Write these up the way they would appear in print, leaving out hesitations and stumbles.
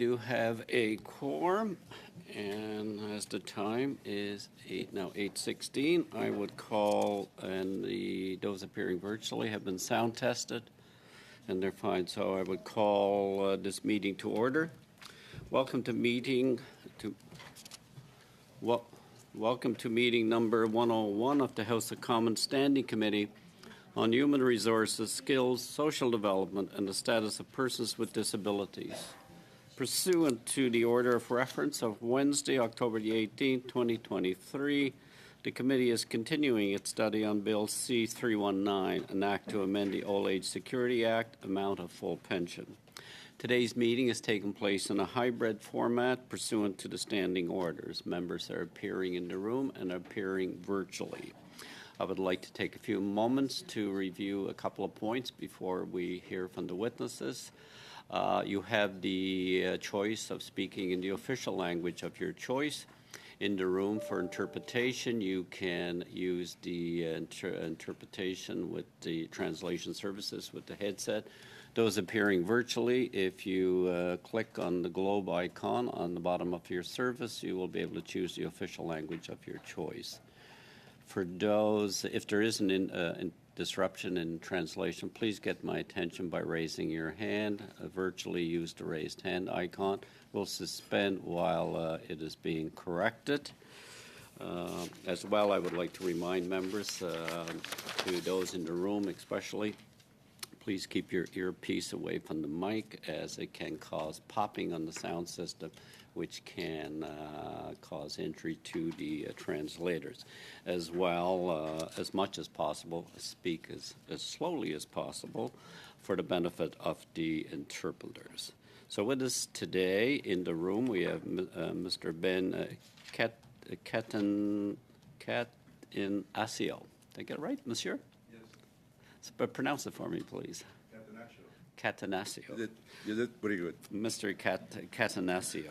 do have a quorum, and as the time is 8:16, I would call, and those appearing virtually have been sound tested, and they're fine. So I would call this meeting to order. Welcome to meeting number 101 of the House of Commons Standing Committee on Human Resources, Skills, Social Development, and the Status of Persons with Disabilities. Pursuant to the order of reference of Wednesday, October the 18th, 2023, the committee is continuing its study on Bill C-319, an act to amend the Old Age Security Act, amount of full pension. Today's meeting is taking place in a hybrid format pursuant to the standing orders. Members are appearing in the room and appearing virtually. I would like to take a few moments to review a couple of points before we hear from the witnesses. You have the choice of speaking in the official language of your choice. In the room for interpretation, you can use the interpretation with the translation services with the headset. Those appearing virtually, if you click on the globe icon on the bottom of your service, you will be able to choose the official language of your choice. For those, if there is an disruption in translation, please get my attention by raising your hand. Virtually use the raised hand icon. We'll suspend while it is being corrected. As well, I would like to remind members, to those in the room especially, please keep your earpiece away from the mic as it can cause popping on the sound system, which can cause injury to the translators. As well, as much as possible, speak as slowly as possible for the benefit of the interpreters. So with us today in the room, we have Mr. Ben Catanasio. Did I get it right, monsieur? Yes. But pronounce it for me, please. Catanasio. You did pretty good. Mr. Catanasio,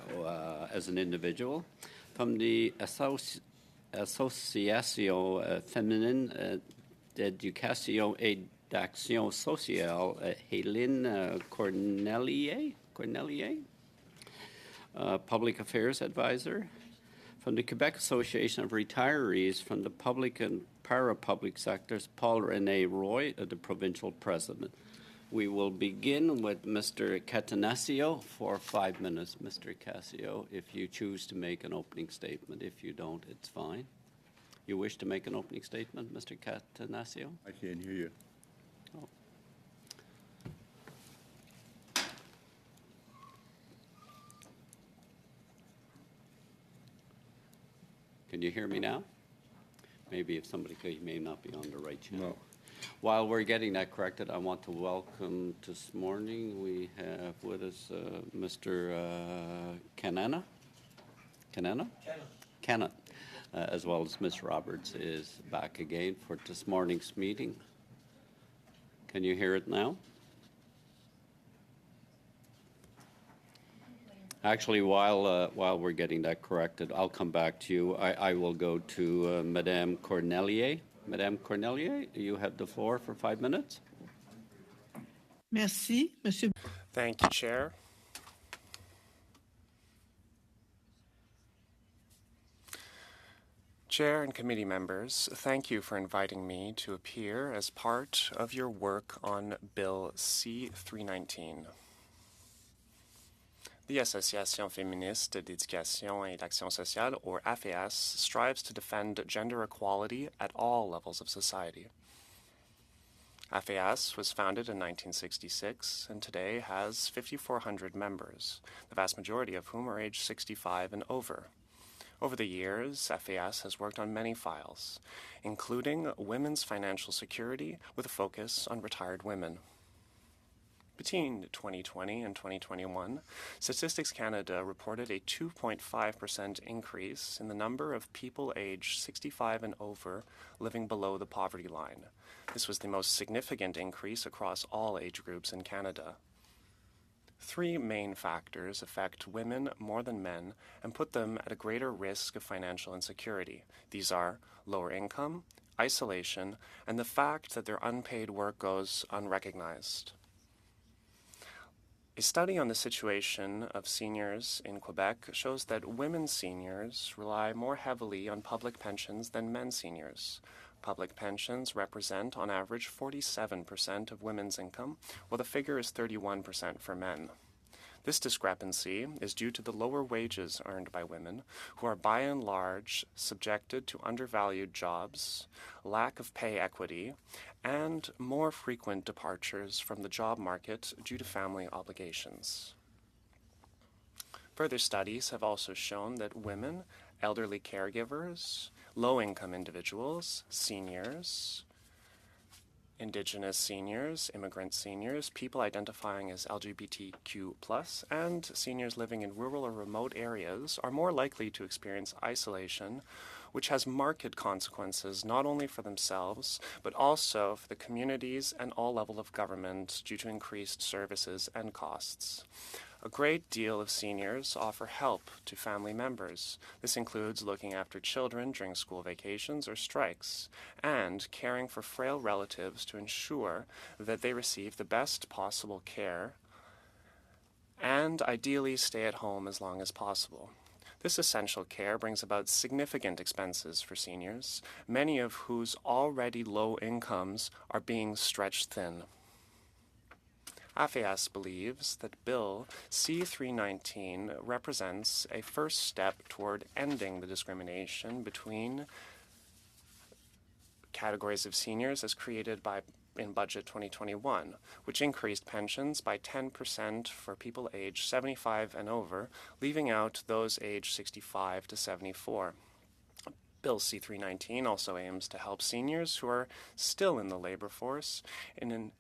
as an individual, from the Association Féminine d'Éducation et d'Action Sociale, Hélène Cornelier, Public Affairs Advisor, from the Quebec Association of Retirees from the Public and Para-Public Sectors, Paul René Roy, the Provincial President. We will begin with Mr. Catanasio for 5 minutes. Mr. Catanasio, if you choose to make an opening statement. If you don't, it's fine. You wish to make an opening statement, Mr. Catanasio? I can't hear you. Oh. Can you hear me now? Maybe if somebody could, you may not be on the right channel. No. While we're getting that corrected, I want to welcome this morning. We have with us Mr. Canana, as well as Ms. Roberts is back again for this morning's meeting. Can you hear it now? Actually, while we're getting that corrected, I'll come back to you. I will go to Madame Cornelier. Madame Cornelier, you have the floor for 5 minutes. Merci, Monsieur. Thank you, Chair. Chair and committee members, thank you for inviting me to appear as part of your work on Bill C-319. The Association Féministe d'Éducation et d'Action Sociale, or AFEAS, strives to defend gender equality at all levels of society. AFEAS was founded in 1966 and today has 5,400 members, the vast majority of whom are aged 65 and over. Over the years, AFEAS has worked on many files, including women's financial security with a focus on retired women. Between 2020 and 2021, Statistics Canada reported a 2.5% increase in the number of people aged 65 and over living below the poverty line. This was the most significant increase across all age groups in Canada. 3 main factors affect women more than men and put them at a greater risk of financial insecurity. These are lower income, isolation, and the fact that their unpaid work goes unrecognized. A study on the situation of seniors in Quebec shows that women seniors rely more heavily on public pensions than men seniors. Public pensions represent, on average, 47% of women's income, while the figure is 31% for men. This discrepancy is due to the lower wages earned by women, who are by and large subjected to undervalued jobs, lack of pay equity, and more frequent departures from the job market due to family obligations. Further studies have also shown that women, elderly caregivers, low-income individuals, seniors, Indigenous seniors, immigrant seniors, people identifying as LGBTQ+, and seniors living in rural or remote areas are more likely to experience isolation, which has marked consequences not only for themselves, but also for the communities and all levels of government due to increased services and costs. A great deal of seniors offer help to family members. This includes looking after children during school vacations or strikes, and caring for frail relatives to ensure that they receive the best possible care, and ideally stay at home as long as possible. This essential care brings about significant expenses for seniors, many of whose already low incomes are being stretched thin. AFEAS believes that Bill C-319 represents a first step toward ending the discrimination between categories of seniors as created in Budget 2021, which increased pensions by 10% for people aged 75 and over, leaving out those aged 65 to 74. Bill C-319 also aims to help seniors who are still in the labor force in an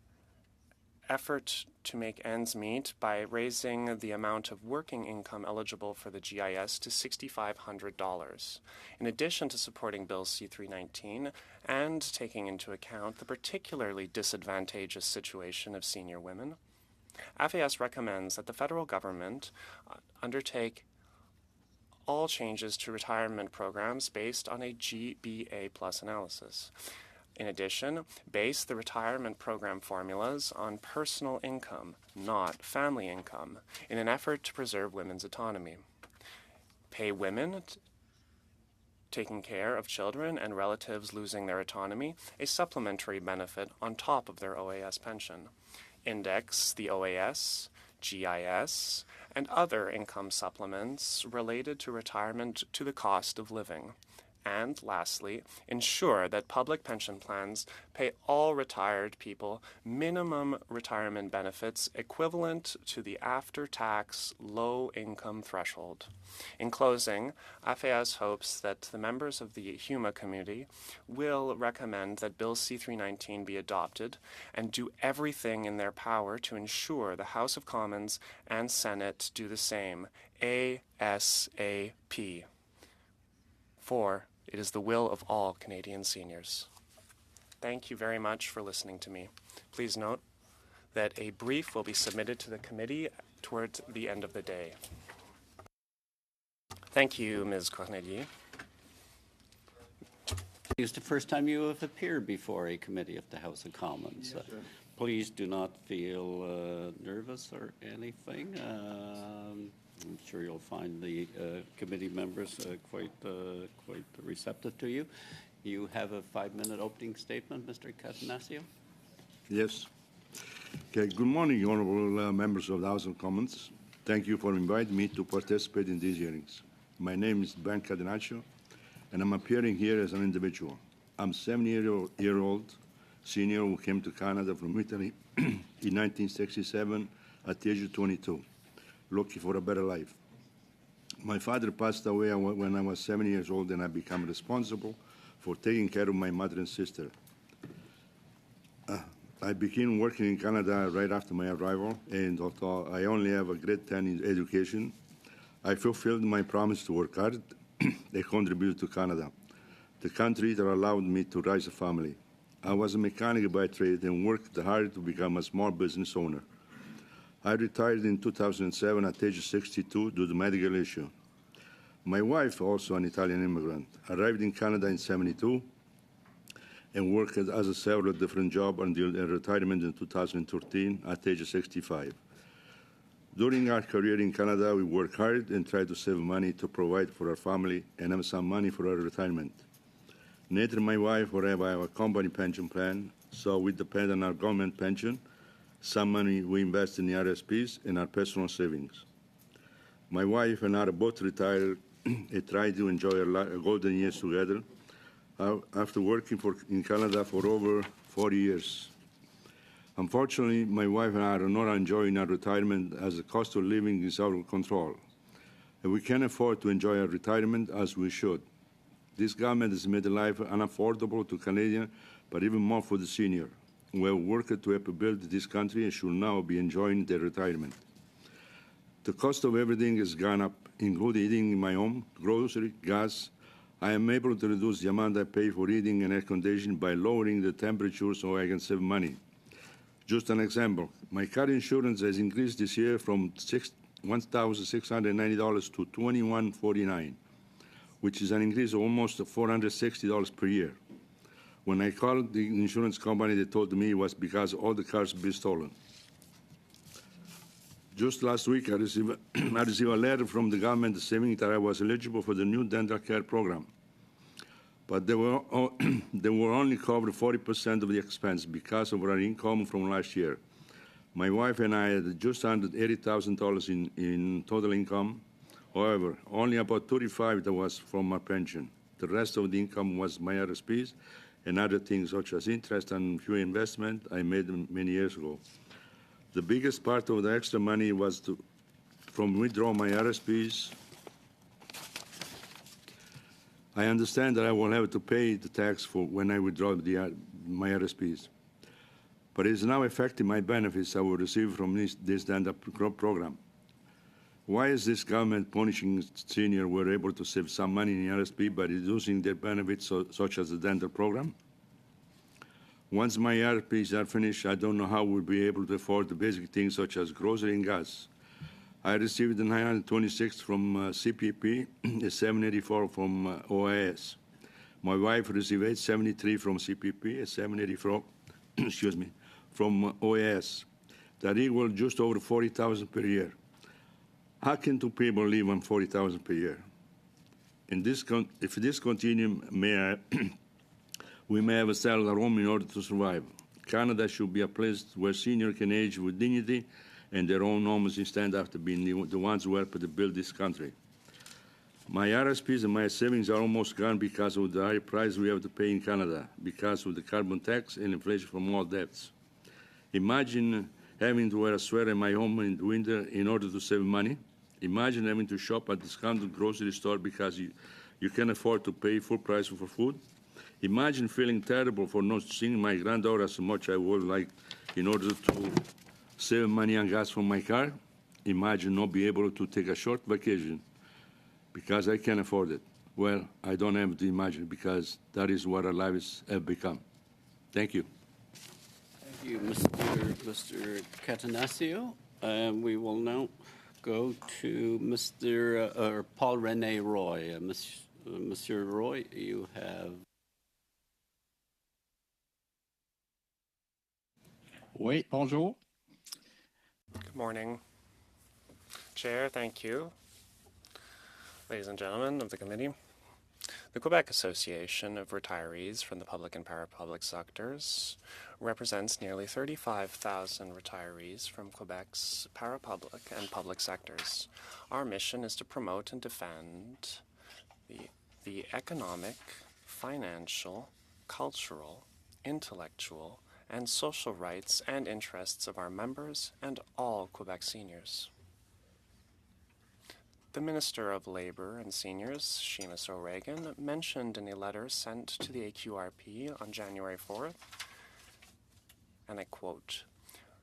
effort to make ends meet by raising the amount of working income eligible for the GIS to $6,500. In addition to supporting Bill C-319 and taking into account the particularly disadvantageous situation of senior women, AFEAS recommends that the federal government undertake all changes to retirement programs based on a GBA plus analysis. In addition, base the retirement program formulas on personal income, not family income, in an effort to preserve women's autonomy. Pay women taking care of children and relatives losing their autonomy a supplementary benefit on top of their OAS pension. Index the OAS, GIS, and other income supplements related to retirement to the cost of living. And lastly, ensure that public pension plans pay all retired people minimum retirement benefits equivalent to the after-tax low-income threshold. In closing, AFEAS hopes that the members of the HUMA committee will recommend that Bill C-319 be adopted and do everything in their power to ensure the House of Commons and Senate do the same ASAP. For it is the will of all Canadian seniors. Thank you very much for listening to me. Please note that a brief will be submitted to the committee towards the end of the day. Thank you, Ms. Cornelier. It's the first time you have appeared before a committee of the House of Commons. Yes, Please do not feel nervous or anything. I'm sure you'll find the committee members quite receptive to you. You have a 5-minute opening statement, Mr. Catanasio. Yes. Okay. Good morning, honorable members of the House of Commons. Thank you for inviting me to participate in these hearings. My name is Ben Catanaccio, and I'm appearing here as an individual. I'm a 70-year-old senior who came to Canada from Italy in 1967 at the age of 22. Looking for a better life. My father passed away when I was 7 years old, and I became responsible for taking care of my mother and sister. I began working in Canada right after my arrival, and although I only have a grade 10 in education, I fulfilled my promise to work hard and contribute to Canada, the country that allowed me to raise a family. I was a mechanic by trade and worked hard to become a small business owner. I retired in 2007 at age 62 due to medical issue. My wife, also an Italian immigrant, arrived in Canada in 72 and worked as several different jobs until retirement in 2013 at age 65. During our career in Canada, we work hard and try to save money to provide for our family and have some money for our retirement. Neither my wife or I have a company pension plan, so we depend on our government pension. Some money we invest in the RSPs and our personal savings. My wife and I are both retired and try to enjoy our golden years together after working in Canada for over 40 years. Unfortunately, my wife and I are not enjoying our retirement as the cost of living is out of control, and we can't afford to enjoy our retirement as we should. This government has made life unaffordable to Canadians, but even more for the senior, who have worked to help build this country and should now be enjoying their retirement. The cost of everything has gone up, including eating in my home, grocery, gas. I am able to reduce the amount I pay for heating and air conditioning by lowering the temperature so I can save money. Just an example, my car insurance has increased this year from $1,690 to $2,149, which is an increase of almost $460 per year. When I called the insurance company, they told me it was because all the cars had been stolen. Just last week, I received a letter from the government saying that I was eligible for the new dental care program. But they were only covered 40% of the expense because of our income from last year. My wife and I had just under $80,000 in total income. However, only about $35,000 that was from our pension. The rest of the income was my RSPs and other things such as interest and few investment I made many years ago. The biggest part of the extra money was from withdraw my RSPs. I understand that I will have to pay the tax for when I withdraw my RSPs, but it is now affecting my benefits I will receive from this dental program. Why is this government punishing seniors who are able to save some money in the RSP by reducing their benefits such as the dental program? Once my RSPs are finished, I don't know how we'll be able to afford the basic things such as grocery and gas. I received 926 from CPP, 784 from OIS. My wife received 873 from CPP, 784, excuse me, from OIS. That equals just over $40,000 per year. How can two people live on $40,000 per year? And if this continues, we may have to sell our home in order to survive. Canada should be a place where seniors can age with dignity and their own homes instead of being the ones who helped to build this country. My RSPs and my savings are almost gone because of the high price we have to pay in Canada, because of the carbon tax and inflation from all debts. Imagine having to wear a sweater in my home in the winter in order to save money. Imagine having to shop at a discounted grocery store because you can't afford to pay full price for food. Imagine feeling terrible for not seeing my granddaughter as much I would like in order to save money on gas from my car. Imagine not being able to take a short vacation because I can't afford it. Well, I don't have to imagine because that is what our lives have become. Thank you. Thank you, Mr. Catanasio. We will now go to Mr. Paul Rene Roy. Monsieur Roy, you have. Oui, bonjour. Good morning. Chair, thank you. Ladies and gentlemen of the committee, the Quebec Association of Retirees from the Public and Parapublic sectors represents nearly 35,000 retirees from Quebec's parapublic and public sectors. Our mission is to promote and defend the economic, financial, cultural, intellectual, and social rights and interests of our members and all Quebec seniors. The Minister of Labour and Seniors, Seamus O'Regan, mentioned in a letter sent to the AQRP on January 4th, and I quote,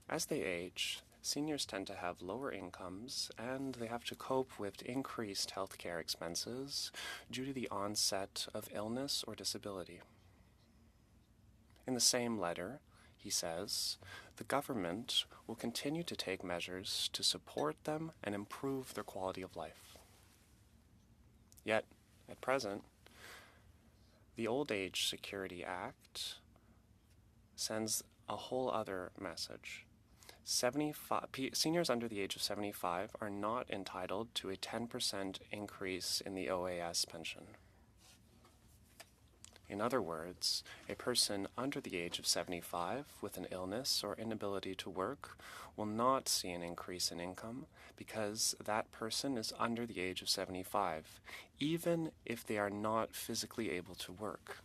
"As they age, seniors tend to have lower incomes and they have to cope with increased health care expenses due to the onset of illness or disability." In the same letter, he says, the government will continue to take measures to support them and improve their quality of life. Yet, at present, the Old Age Security Act sends a whole other message. Seniors under the age of 75 are not entitled to a 10% increase in the OAS pension. In other words, a person under the age of 75 with an illness or inability to work will not see an increase in income because that person is under the age of 75, even if they are not physically able to work.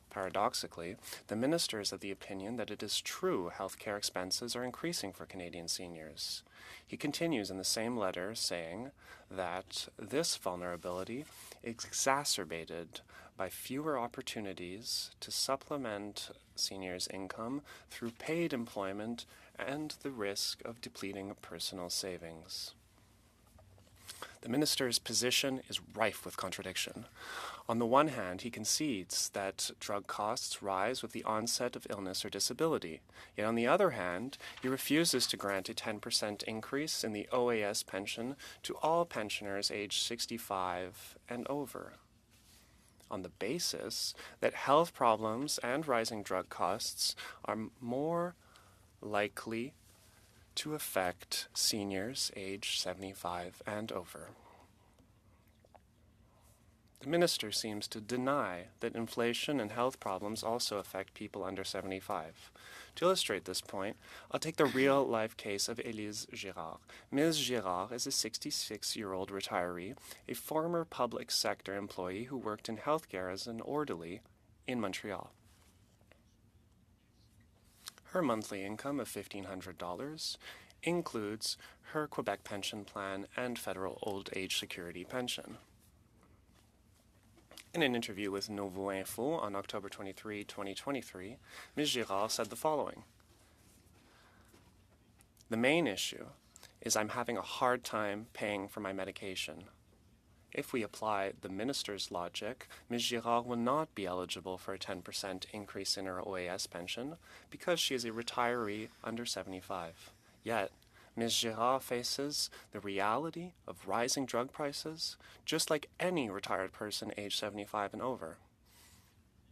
Paradoxically, the minister is of the opinion that it is true healthcare expenses are increasing for Canadian seniors. He continues in the same letter saying that this vulnerability is exacerbated by fewer opportunities to supplement seniors' income through paid employment and the risk of depleting personal savings. The minister's position is rife with contradiction. On the one hand, he concedes that drug costs rise with the onset of illness or disability. Yet on the other hand, he refuses to grant a 10% increase in the OAS pension to all pensioners aged 65 and over, on the basis that health problems and rising drug costs are more likely to affect seniors aged 75 and over. The minister seems to deny that inflation and health problems also affect people under 75. To illustrate this point, I'll take the real-life case of Élise Girard. Ms. Girard is a 66-year-old retiree, a former public sector employee who worked in healthcare as an orderly in Montreal. Her monthly income of $1,500 includes her Quebec pension plan and federal old age security pension. In an interview with Nouveau Info on October 23, 2023, Ms. Girard said the following: "The main issue is I'm having a hard time paying for my medication. If we apply the minister's logic, Ms. Girard will not be eligible for a 10% increase in her OAS pension because she is a retiree under 75. Yet, Ms. Girard faces the reality of rising drug prices just like any retired person aged 75 and over.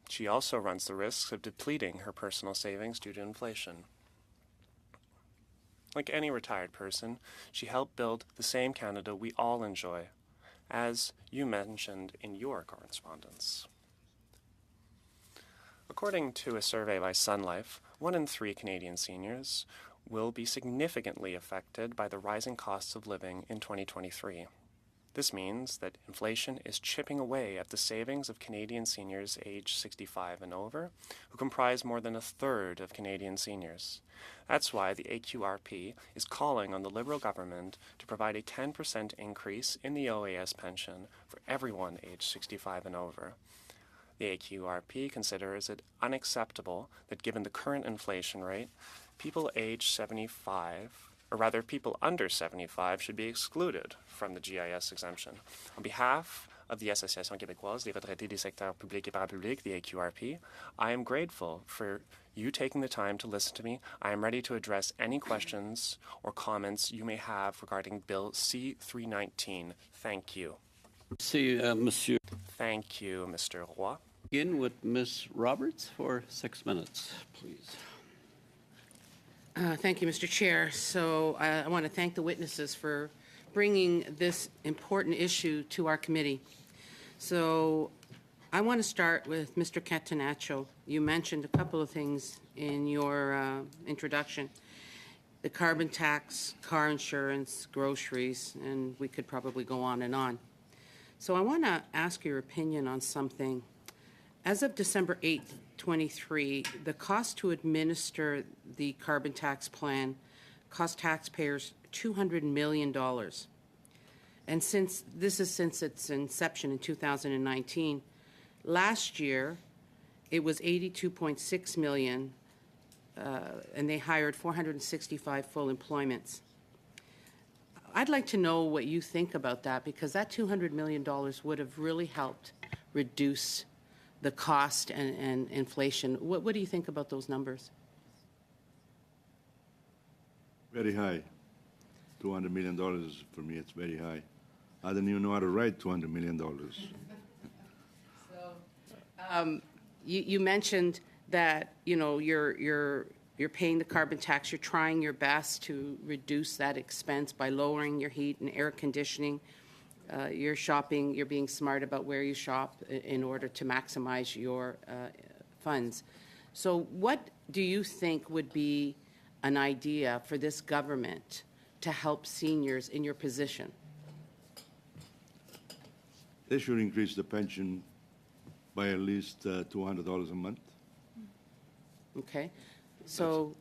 She also runs the risks of depleting her personal savings due to inflation. Like any retired person, she helped build the same Canada we all enjoy, as you mentioned in your correspondence." According to a survey by Sun Life, 1 in 3 Canadian seniors will be significantly affected by the rising costs of living in 2023. This means that inflation is chipping away at the savings of Canadian seniors aged 65 and over, who comprise more than a third of Canadian seniors. That's why the AQRP is calling on the Liberal government to provide a 10% increase in the OAS pension for everyone aged 65 and over. The AQRP considers it unacceptable that given the current inflation rate, people aged 75, or rather people under 75, should be excluded from the GIS exemption. On behalf of the Association québécoise des retraités des secteurs publics et parapublics, the AQRP, I am grateful for you taking the time to listen to me. I am ready to address any questions or comments you may have regarding Bill C-319. Thank you. See, Monsieur. Thank you, Mr. Roy. Begin with Ms. Roberts for 6 minutes, please. Thank you, Mr. Chair. So I want to thank the witnesses for bringing this important issue to our committee. So I want to start with Mr. Catanaccio. You mentioned a couple of things in your introduction: the carbon tax, car insurance, groceries, and we could probably go on and on. So I want to ask your opinion on something. As of December 8th, 23, the cost to administer the carbon tax plan cost taxpayers $200 million. And since its inception in 2019, last year it was $82.6 million, and they hired 465 full employments. I'd like to know what you think about that, because that $200 million would have really helped reduce the cost and inflation. What do you think about those numbers? Very high. $200 million for me, it's very high. I don't even know how to write $200 million. You mentioned that, you know, you're you're paying the carbon tax, you're trying your best to reduce that expense by lowering your heat and air conditioning. You're shopping, you're being smart about where you shop in order to maximize your funds. So what do you think would be an idea for this government to help seniors in your position? They should increase the pension by at least $200 a month. Okay, so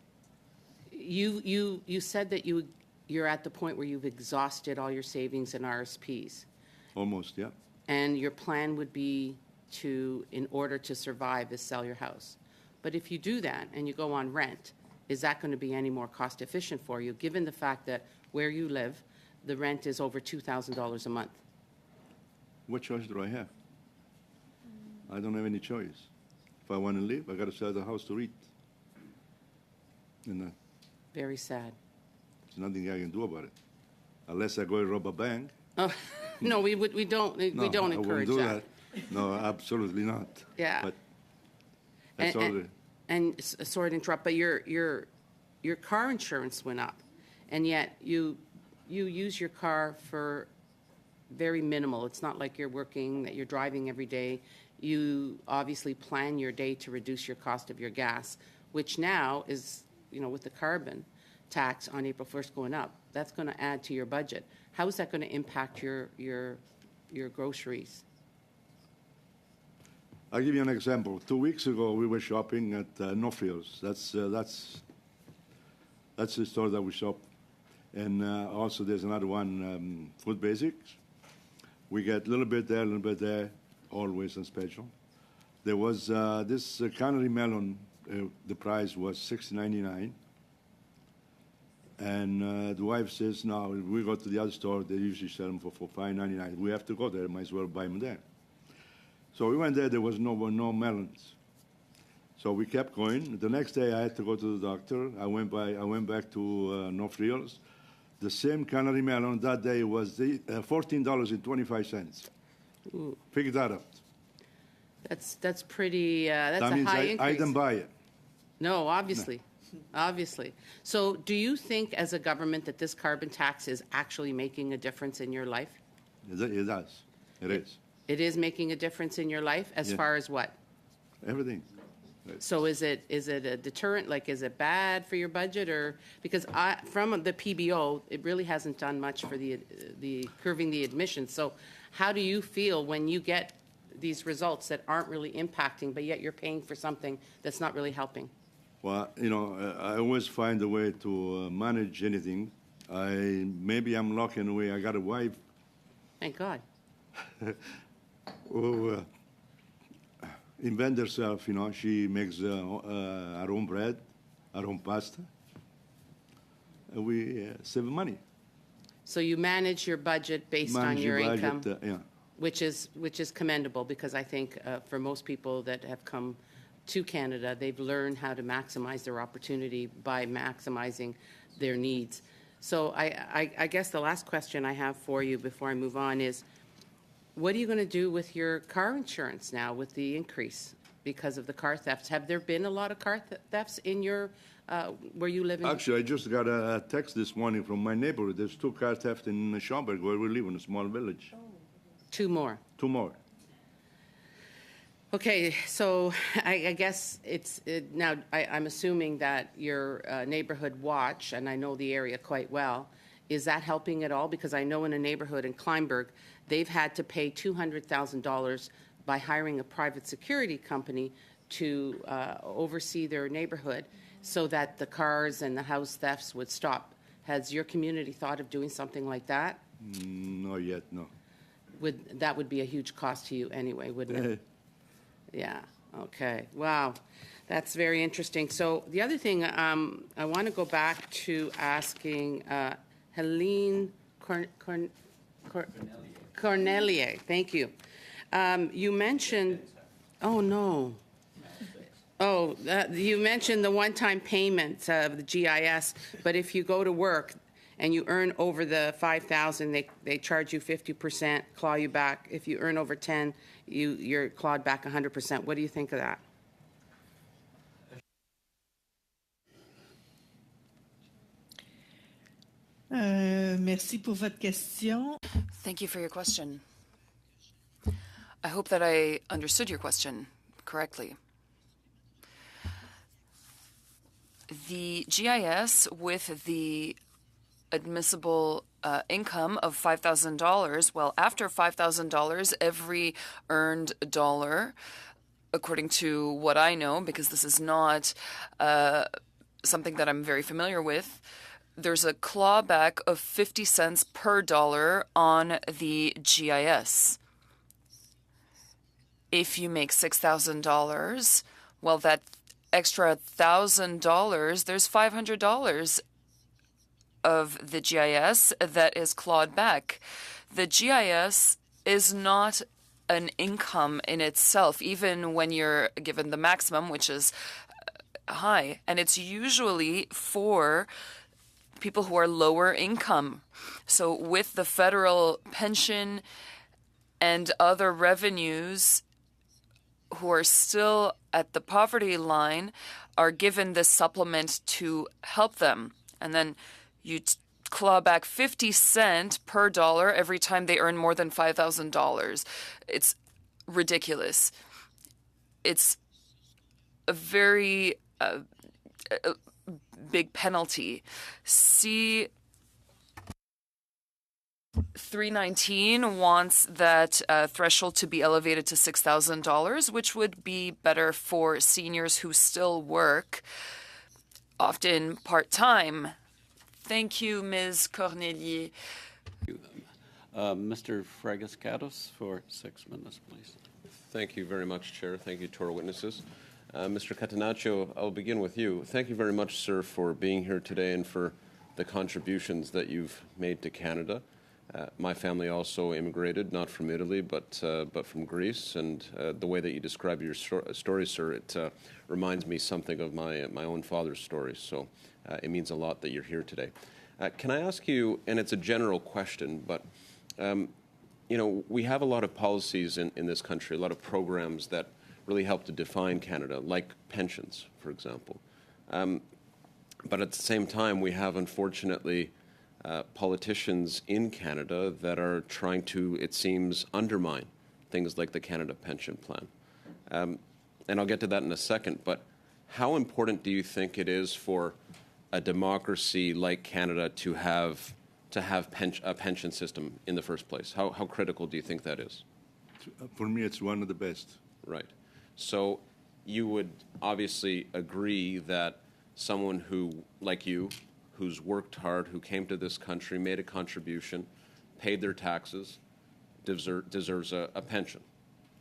you said that you're at the point where you've exhausted all your savings and RSPs, Almost, yeah. and your plan would be to, in order to survive, is sell your house. But if you do that and you go on rent, is that going to be any more cost efficient for you, given the fact that where you live, the rent is over $2,000 a month? What choice do I have? I don't have any choice. If I want to live, I got to sell the house to eat. And Very sad. there's nothing I can do about it, unless I go and rob a bank. Oh, no, we don't No, I won't encourage do that. No, absolutely not. Yeah. But that's all. Sorry to interrupt, but your car insurance went up, and yet you use your car for very minimal. It's not like you're working, that you're driving every day. You obviously plan your day to reduce your cost of your gas, which now is, with the carbon tax on April 1st going up, that's going to add to your budget. How is that going to impact your groceries? I'll give you an example. 2 weeks ago, we were shopping at Northfields. That's the store that we shop. And also there's another one, Food Basics. We get a little bit there, always on special. There was this cannery melon, the price was $6.99. And the wife says, no, if we go to the other store, they usually sell them for $5.99. We have to go there, might as well buy them there. So we went there was no melons. So we kept going. The next day I had to go to the doctor. I went back to North Rios. The same cannery melon that day was $14.25. Figure that out. That's pretty, that's That a means high I increase. didn't buy it. No, obviously. Obviously. So do you think as a government that this carbon tax is actually making a difference in your life? It does. It is. It is making a difference in your life as Yeah. far as what? Everything. So is it a deterrent? Like, is it bad for your budget, or because from the PBO, it really hasn't done much for the curbing the admissions. So how do you feel when you get these results that aren't really impacting, but yet you're paying for something that's not really helping? Well, I always find a way to manage anything. Maybe I'm lucky in a way. I got a wife Thank God. who invent herself. She makes her own bread, her own pasta. And we save money. So you manage your budget based on Manage your budget, income, yeah. which is commendable, because I think for most people that have come to Canada, they've learned how to maximize their opportunity by maximizing their needs. So I guess the last question I have for you before I move on is, what are you going to do with your car insurance now with the increase because of the car thefts? Have there been a lot of car thefts in your where you live in? Actually, I just got a text this morning from my neighborhood. There's 2 car theft in Schaumburg, where we live in a small village. 2 more. 2 more. Okay, so I guess now I'm assuming that your neighborhood watch, and I know the area quite well, is that helping at all? Because I know in a neighborhood in Kleinberg, they've had to pay $200,000 by hiring a private security company to oversee their neighborhood so that the cars and the house thefts would stop. Has your community thought of doing something like that? Not yet, no. That would be a huge cost to you anyway, wouldn't it? Yeah, okay. Wow, that's very interesting. So the other thing, I want to go back to asking Helene Cornelier. Thank you. You mentioned, oh no. Oh, you mentioned the one-time payment of the GIS, but if you go to work and you earn over the 5,000, they charge you 50%, claw you back. If you earn over 10, you're clawed back 100%. What do you think of that? Merci pour votre question. Thank you for your question. I hope that I understood your question correctly. The GIS with the admissible income of $5,000, well, after $5,000, every earned dollar, according to what I know, because this is not something that I'm very familiar with, there's a clawback of 50 cents per dollar on the GIS. If you make $6,000, well, that extra $1,000, there's $500 of the GIS that is clawed back. The GIS is not an income in itself, even when you're given the maximum, which is high. And it's usually for people who are lower income. So with the federal pension and other revenues, who are still at the poverty line are given this supplement to help them. And then you claw back 50 cents per dollar every time they earn more than $5,000. It's ridiculous. It's a very big penalty. See, 319 wants that threshold to be elevated to $6,000, which would be better for seniors who still work, often part-time. Thank you, Ms. Cornelier. Mr. Fragascatos for 6 minutes, please. Thank you very much, Chair. Thank you to our witnesses. Mr. Catenaccio, I'll begin with you. Thank you very much, sir, for being here today and for the contributions that you've made to Canada. My family also immigrated, not from Italy, but from Greece. And the way that you describe your story, sir, it reminds me something of my own father's story. So it means a lot that you're here today. Can I ask you, and it's a general question, but you know, we have a lot of policies in this country, a lot of programs that really help to define Canada, like pensions, for example. But at the same time, we have, unfortunately, politicians in Canada that are trying to, it seems, undermine things like the Canada Pension Plan. And I'll get to that in a second, but how important do you think it is for a democracy like Canada to have a pension system in the first place? How critical do you think that is? For me, it's one of the best. Right. So you would obviously agree that someone who, like you, who's worked hard, who came to this country, made a contribution, paid their taxes, deserves a pension,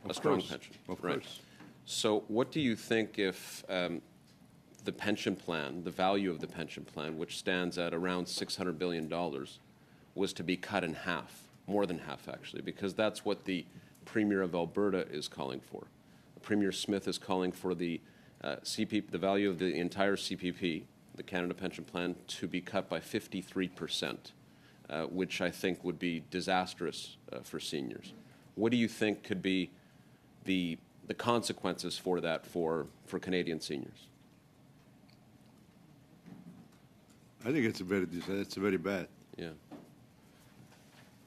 a strong pension. Of right. course. So what do you think if the pension plan, the value of the pension plan, which stands at around $600 billion, was to be cut in half, more than half actually, because that's what the Premier of Alberta is calling for. Premier Smith is calling for the the value of the entire CPP, the Canada Pension Plan, to be cut by 53%, which I think would be disastrous for seniors. What do you think could be the consequences for that for Canadian seniors? I think it's very bad. Yeah.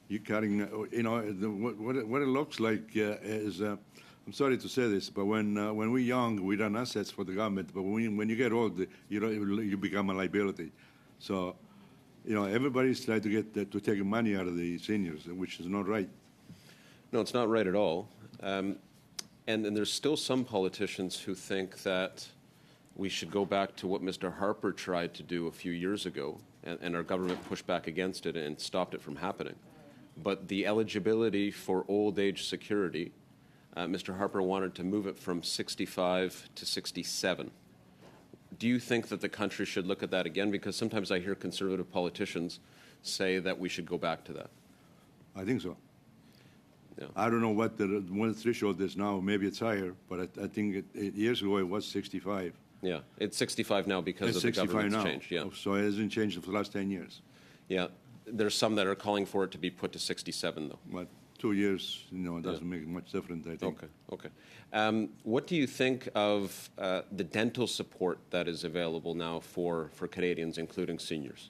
You're cutting, you know, what it looks like is, I'm sorry to say this, but when we're young, we run assets for the government, but when you get old, you become a liability. So, you know, everybody's trying to get to take money out of the seniors, which is not right. No, it's not right at all. And there's still some politicians who think that we should go back to what Mr. Harper tried to do a few years ago, and our government pushed back against it and stopped it from happening. But the eligibility for old age security, Mr. Harper wanted to move it from 65 to 67. Do you think that the country should look at that again? Because sometimes I hear conservative politicians say that we should go back to that. I think so. Yeah. I don't know what the threshold is now. Maybe it's higher, but I think years ago it was 65. Yeah, it's 65 now because It's of the 65 government's now. change. Yeah. So it hasn't changed for the last 10 years. Yeah, there's some that are calling for it to be put to 67, though. But 2 years, you know, it doesn't make much difference, I think. Okay. What do you think of the dental support that is available now for Canadians, including seniors?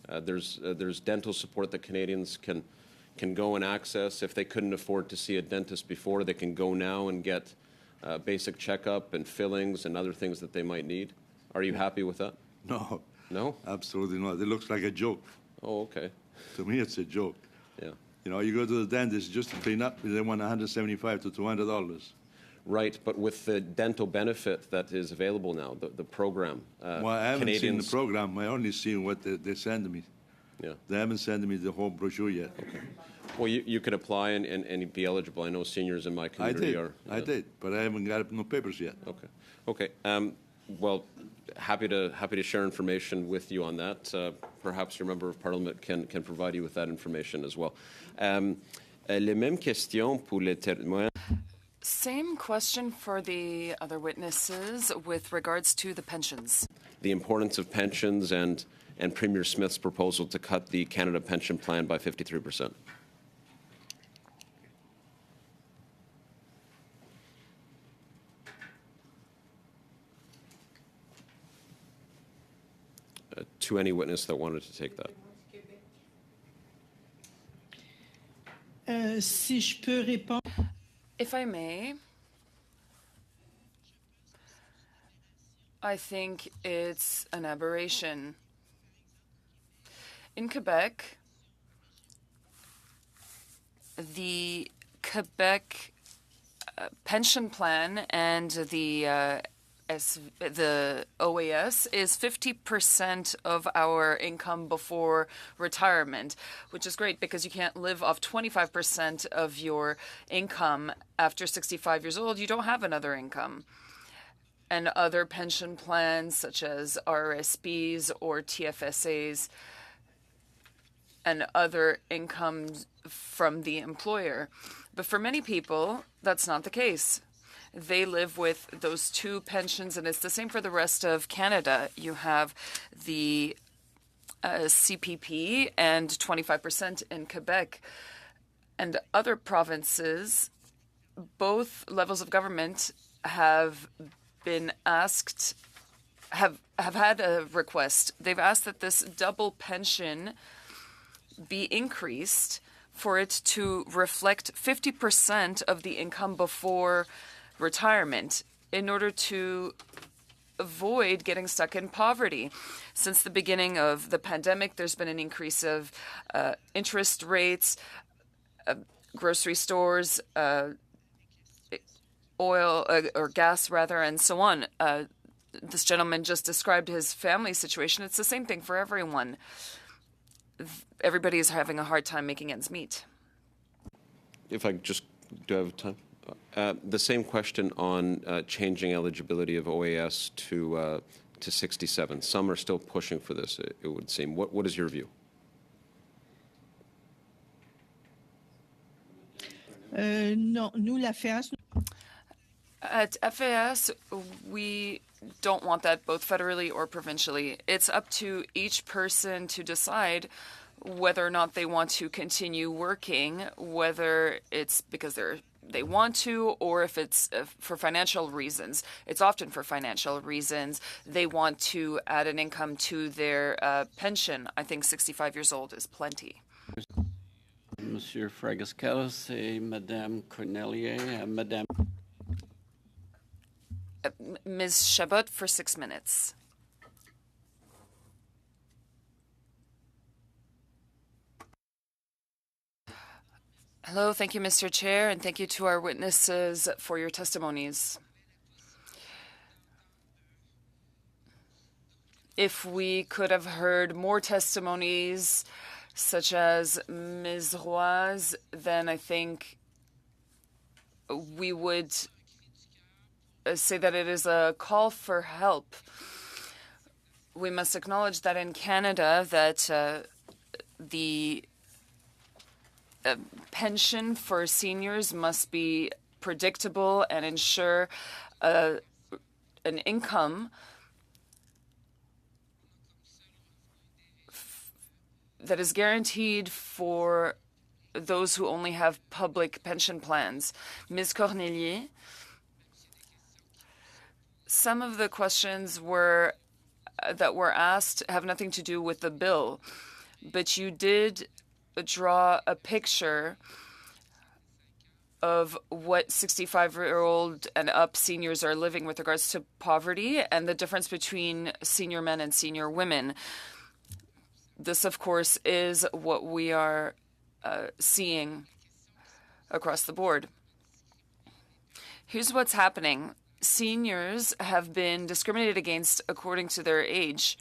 There's dental support that Canadians can go and access. If they couldn't afford to see a dentist before, they can go now and get basic checkup and fillings and other things that they might need. Are you happy with that? No, No? absolutely not. It looks like a joke. Oh, okay. To me, it's a joke. Yeah. You know, you go to the dentist just to clean up, they want $175 to $200. Right, but with the dental benefit that is available now, the program, Well, I haven't seen the program. I only seen what they send me. Yeah. They haven't sent me the whole brochure yet. Okay. Well, you could apply and be eligible. I know seniors in my community are. I did, but I haven't got no papers yet. Okay. Okay. Well, happy to share information with you on that. Perhaps your member of parliament can provide you with that information as well. Les mêmes questions pour les témoins. Same question for the other witnesses with regards to the pensions. The importance of pensions and Premier Smith's proposal to cut the Canada Pension Plan by 53%. To any witness that wanted to take that. Si je peux répondre. If I may, I think it's an aberration. In Quebec, the Quebec pension plan and the OAS is 50% of our income before retirement, which is great because you can't live off 25% of your income after 65 years old. You don't have another income. And other pension plans such as RSPs or TFSAs and other incomes from the employer. But for many people, that's not the case. They live with those two pensions, and it's the same for the rest of Canada. You have the CPP and 25% in Quebec. And other provinces, both levels of government have been asked, have had a request. They've asked that this double pension be increased for it to reflect 50% of the income before retirement in order to avoid getting stuck in poverty. Since the beginning of the pandemic, there's been an increase of interest rates, grocery stores, oil or gas rather, and so on. This gentleman just described his family situation. It's the same thing for everyone. Everybody is having a hard time making ends meet. If I just do I have time? The same question on changing eligibility of OAS to 67. Some are still pushing for this, it would seem. What is your view? Non, nous, la FAS. At FAS, we don't want that both federally or provincially. It's up to each person to decide whether or not they want to continue working, whether it's because they want to or if it's for financial reasons. It's often for financial reasons. They want to add an income to their pension. I think 65 years old is plenty. Monsieur Fragascalis et Madame Cornelier. Madame. Ms. Chabot for 6 minutes. Hello, thank you, Mr. Chair, and thank you to our witnesses for your testimonies. If we could have heard more testimonies, such as Ms. Roy's, then I think we would say that it is a call for help. We must acknowledge that in Canada that the pension for seniors must be predictable and ensure an income that is guaranteed for those who only have public pension plans. Ms. Cornelier, some of the questions that were asked have nothing to do with the bill. but you did draw a picture of what 65-year-old and up seniors are living with regards to poverty and the difference between senior men and senior women. This, of course, is what we are seeing across the board. Here's what's happening. Seniors have been discriminated against according to their age.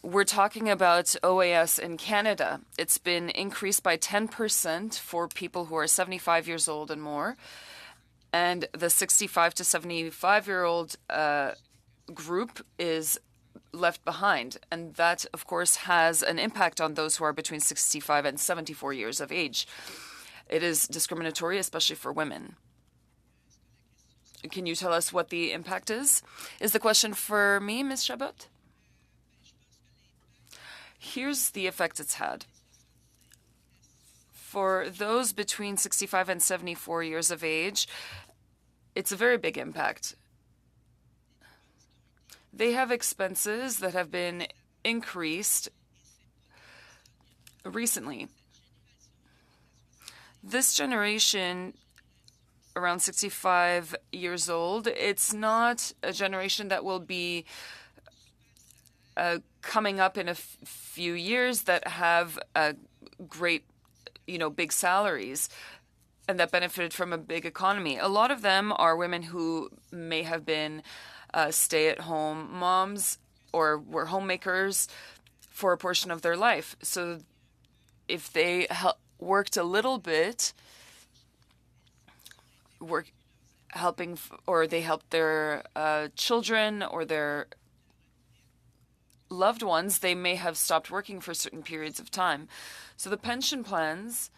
We're talking about OAS in Canada. It's been increased by 10% for people who are 75 years old and more. And the 65 to 75-year-old group is left behind. And that, of course, has an impact on those who are between 65 and 74 years of age. It is discriminatory, especially for women. Can you tell us what the impact is? Is the question for me, Ms. Chabot? Here's the effect it's had. For those between 65 and 74 years of age, it's a very big impact. They have expenses that have been increased recently. This generation, around 65 years old, it's not a generation that will be coming up in a few years that have great, big salaries and that benefited from a big economy. A lot of them are women who may have been stay-at-home moms or were homemakers for a portion of their life. So if they worked a little bit, or they helped their children or their loved ones, they may have stopped working for certain periods of time. So the pension plans,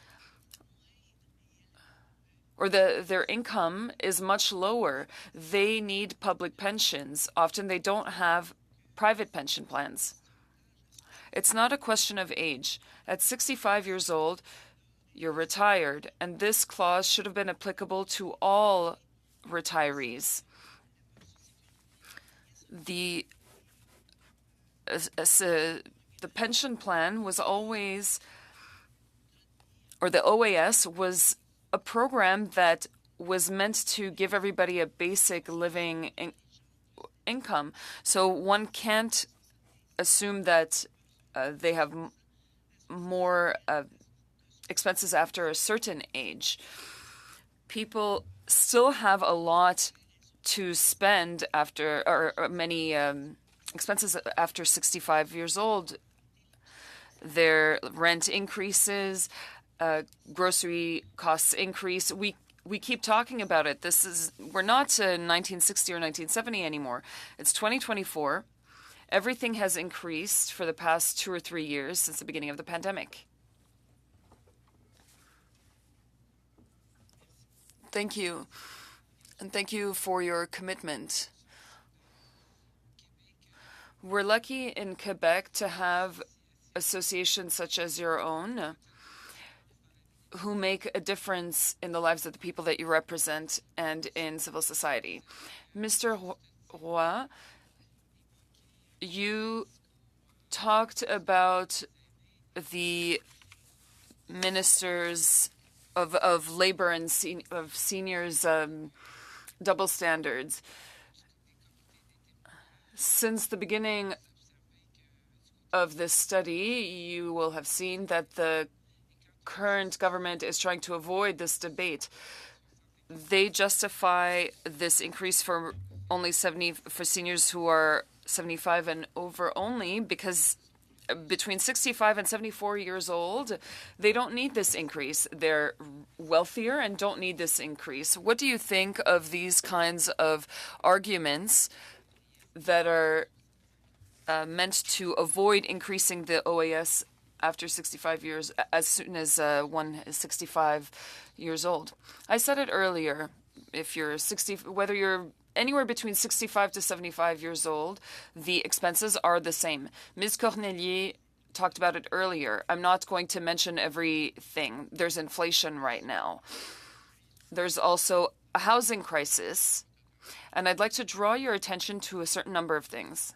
or their income is much lower. They need public pensions. Often they don't have private pension plans. It's not a question of age. At 65 years old, you're retired, and this clause should have been applicable to all retirees. The pension plan was always, or the OAS was a program that was meant to give everybody a basic living income. So one can't assume that they have more expenses after a certain age. People still have a lot to spend after, or many expenses after 65 years old. Their rent increases, grocery costs increase. We keep talking about it. We're not in 1960 or 1970 anymore. It's 2024. Everything has increased for the past 2 or 3 years since the beginning of the pandemic. Thank you. And thank you for your commitment. We're lucky in Quebec to have associations such as your own who make a difference in the lives of the people that you represent and in civil society. Mr. Roy, you talked about the ministers of labor and of seniors' double standards. Since the beginning of this study, you will have seen that the current government is trying to avoid this debate. They justify this increase for seniors who are 75 and over only because between 65 and 74 years old, they don't need this increase. They're wealthier and don't need this increase. What do you think of these kinds of arguments that are meant to avoid increasing the OAS after 65 years, as soon as one is 65 years old? I said it earlier, whether you're anywhere between 65 to 75 years old, the expenses are the same. Ms. Cornelier talked about it earlier. I'm not going to mention everything. There's inflation right now. There's also a housing crisis. And I'd like to draw your attention to a certain number of things.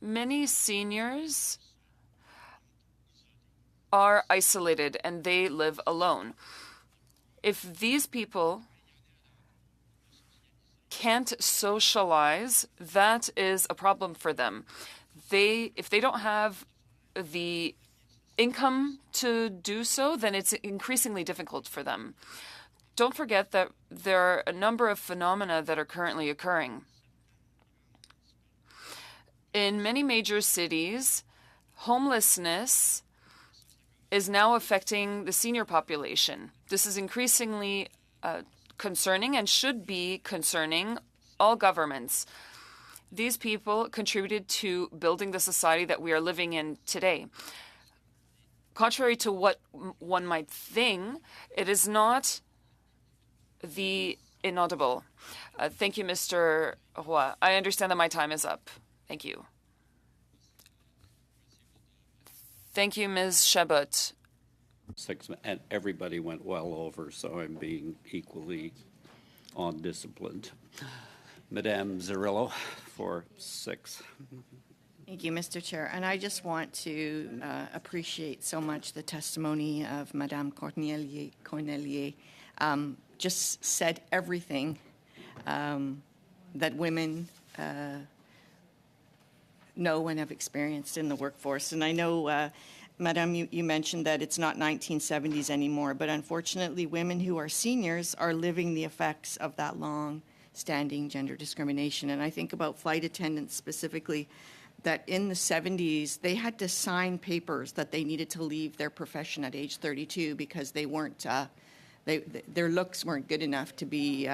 Many seniors are isolated and they live alone. If these people can't socialize, that is a problem for them. If they don't have the income to do so, then it's increasingly difficult for them. Don't forget that there are a number of phenomena that are currently occurring. In many major cities, homelessness is now affecting the senior population. This is increasingly concerning and should be concerning all governments. These people contributed to building the society that we are living in today. Contrary to what one might think, it is not the inaudible. Thank you, Mr. Roy. I understand that my time is up. Thank you. Thank you, Ms. Chabot. 6, and everybody went well over, so I'm being equally undisciplined. Madame Zerillo for 6. Thank you, Mr. Chair. And I just want to appreciate so much the testimony of Madame Cornelier. Just said everything that women know and have experienced in the workforce. And I know, Madame, you mentioned that it's not 1970s anymore, but unfortunately women who are seniors are living the effects of that long-standing gender discrimination. And I think about flight attendants specifically, that in the 70s, they had to sign papers that they needed to leave their profession at age 32 because they weren't, their looks weren't good enough to be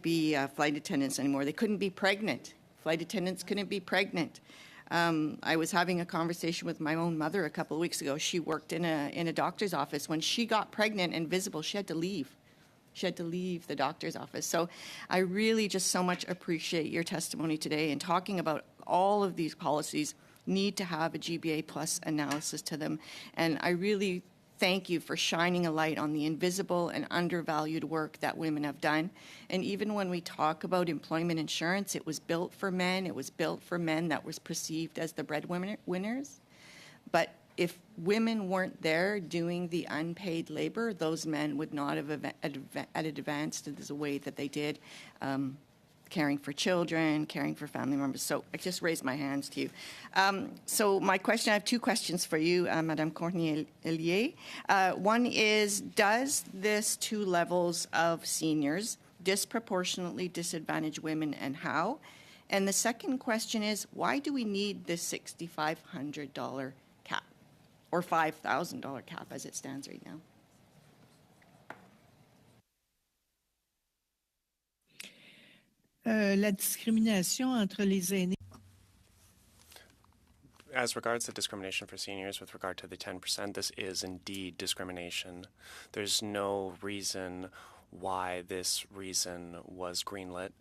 flight attendants anymore. They couldn't be pregnant. Flight attendants couldn't be pregnant. I was having a conversation with my own mother a couple of weeks ago. She worked in a doctor's office. When she got pregnant and visible, she had to leave. She had to leave the doctor's office. So I really just so much appreciate your testimony today and talking about all of these policies need to have a GBA plus analysis to them. And I really thank you for shining a light on the invisible and undervalued work that women have done. And even when we talk about employment insurance, it was built for men. It was built for men that was perceived as the breadwinners. But if women weren't there doing the unpaid labor, those men would not have advanced in the way that they did, caring for children, caring for family members. So I just raised my hands to you. So my question, I have 2 questions for you, Madame Cornelier. One is, does this 2 levels of seniors disproportionately disadvantage women, and how? And the second question is, why do we need this $6,500 cap or $5,000 cap as it stands right now? La discrimination entre les aînés. As regards to discrimination for seniors with regard to the 10%, this is indeed discrimination. There's no reason why this reason was greenlit.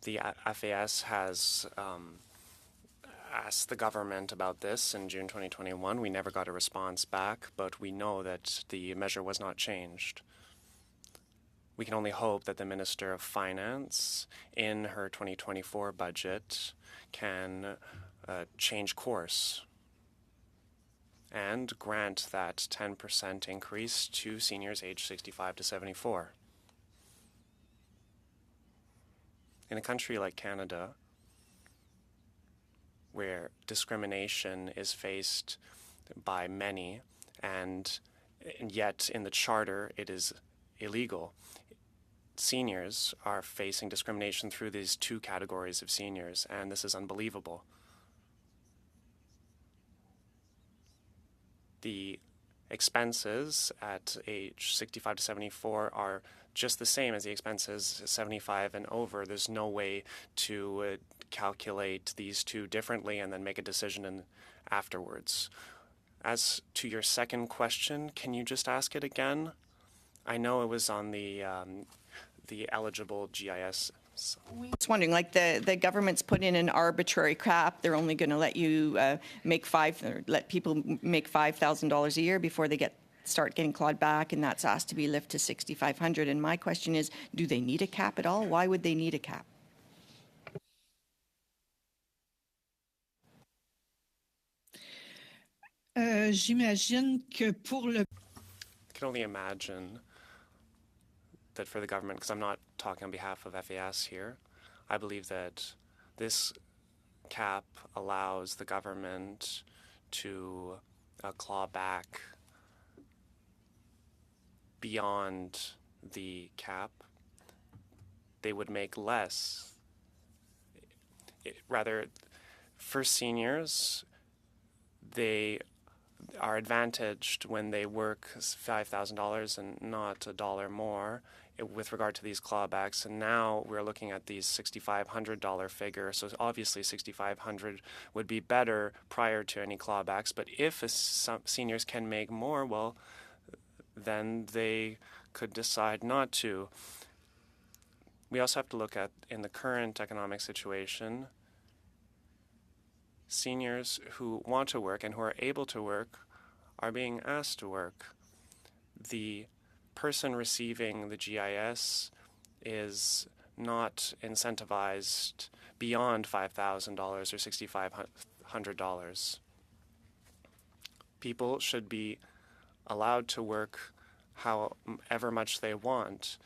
The FAS has asked the government about this in June 2021. We never got a response back, but we know that the measure was not changed. We can only hope that the Minister of Finance, in her 2024 budget, can change course and grant that 10% increase to seniors aged 65 to 74. In a country like Canada, where discrimination is faced by many, and yet in the Charter it is illegal, seniors are facing discrimination through these 2 categories of seniors, and this is unbelievable. The expenses at age 65 to 74 are just the same as the expenses 75 and over. There's no way to calculate these 2 differently and then make a decision afterwards. As to your second question, can you just ask it again? I know it was on the eligible GIS. I was wondering, like the government's put in an arbitrary cap. They're only going to let you let people make $5,000 a year before they start getting clawed back, and that's asked to be lifted to $6,500. And my question is, do they need a cap at all? Why would they need a cap? J'imagine que pour le I can only imagine that for the government, because I'm not talking on behalf of FAS here, I believe that this cap allows the government to claw back beyond the cap. They would make less. Rather, for seniors, they are advantaged when they work $5,000 and not a dollar more with regard to these clawbacks. And now we're looking at these $6,500 figure. So obviously $6,500 would be better prior to any clawbacks. But if some seniors can make more, well, then they could decide not to. We also have to look at, in the current economic situation, seniors who want to work and who are able to work are being asked to work. The person receiving the GIS is not incentivized beyond $5,000 or $6,500. People should be allowed to work however much they want.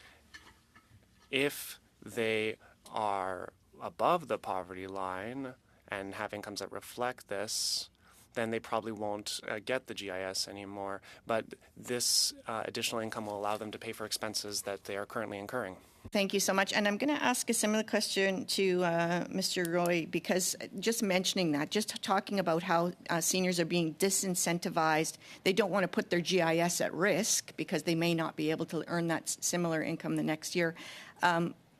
If they are above the poverty line and have incomes that reflect this, then they probably won't get the GIS anymore. But this additional income will allow them to pay for expenses that they are currently incurring. Thank you so much. And I'm going to ask a similar question to Mr. Roy, because just mentioning that, just talking about how seniors are being disincentivized, they don't want to put their GIS at risk because they may not be able to earn that similar income the next year.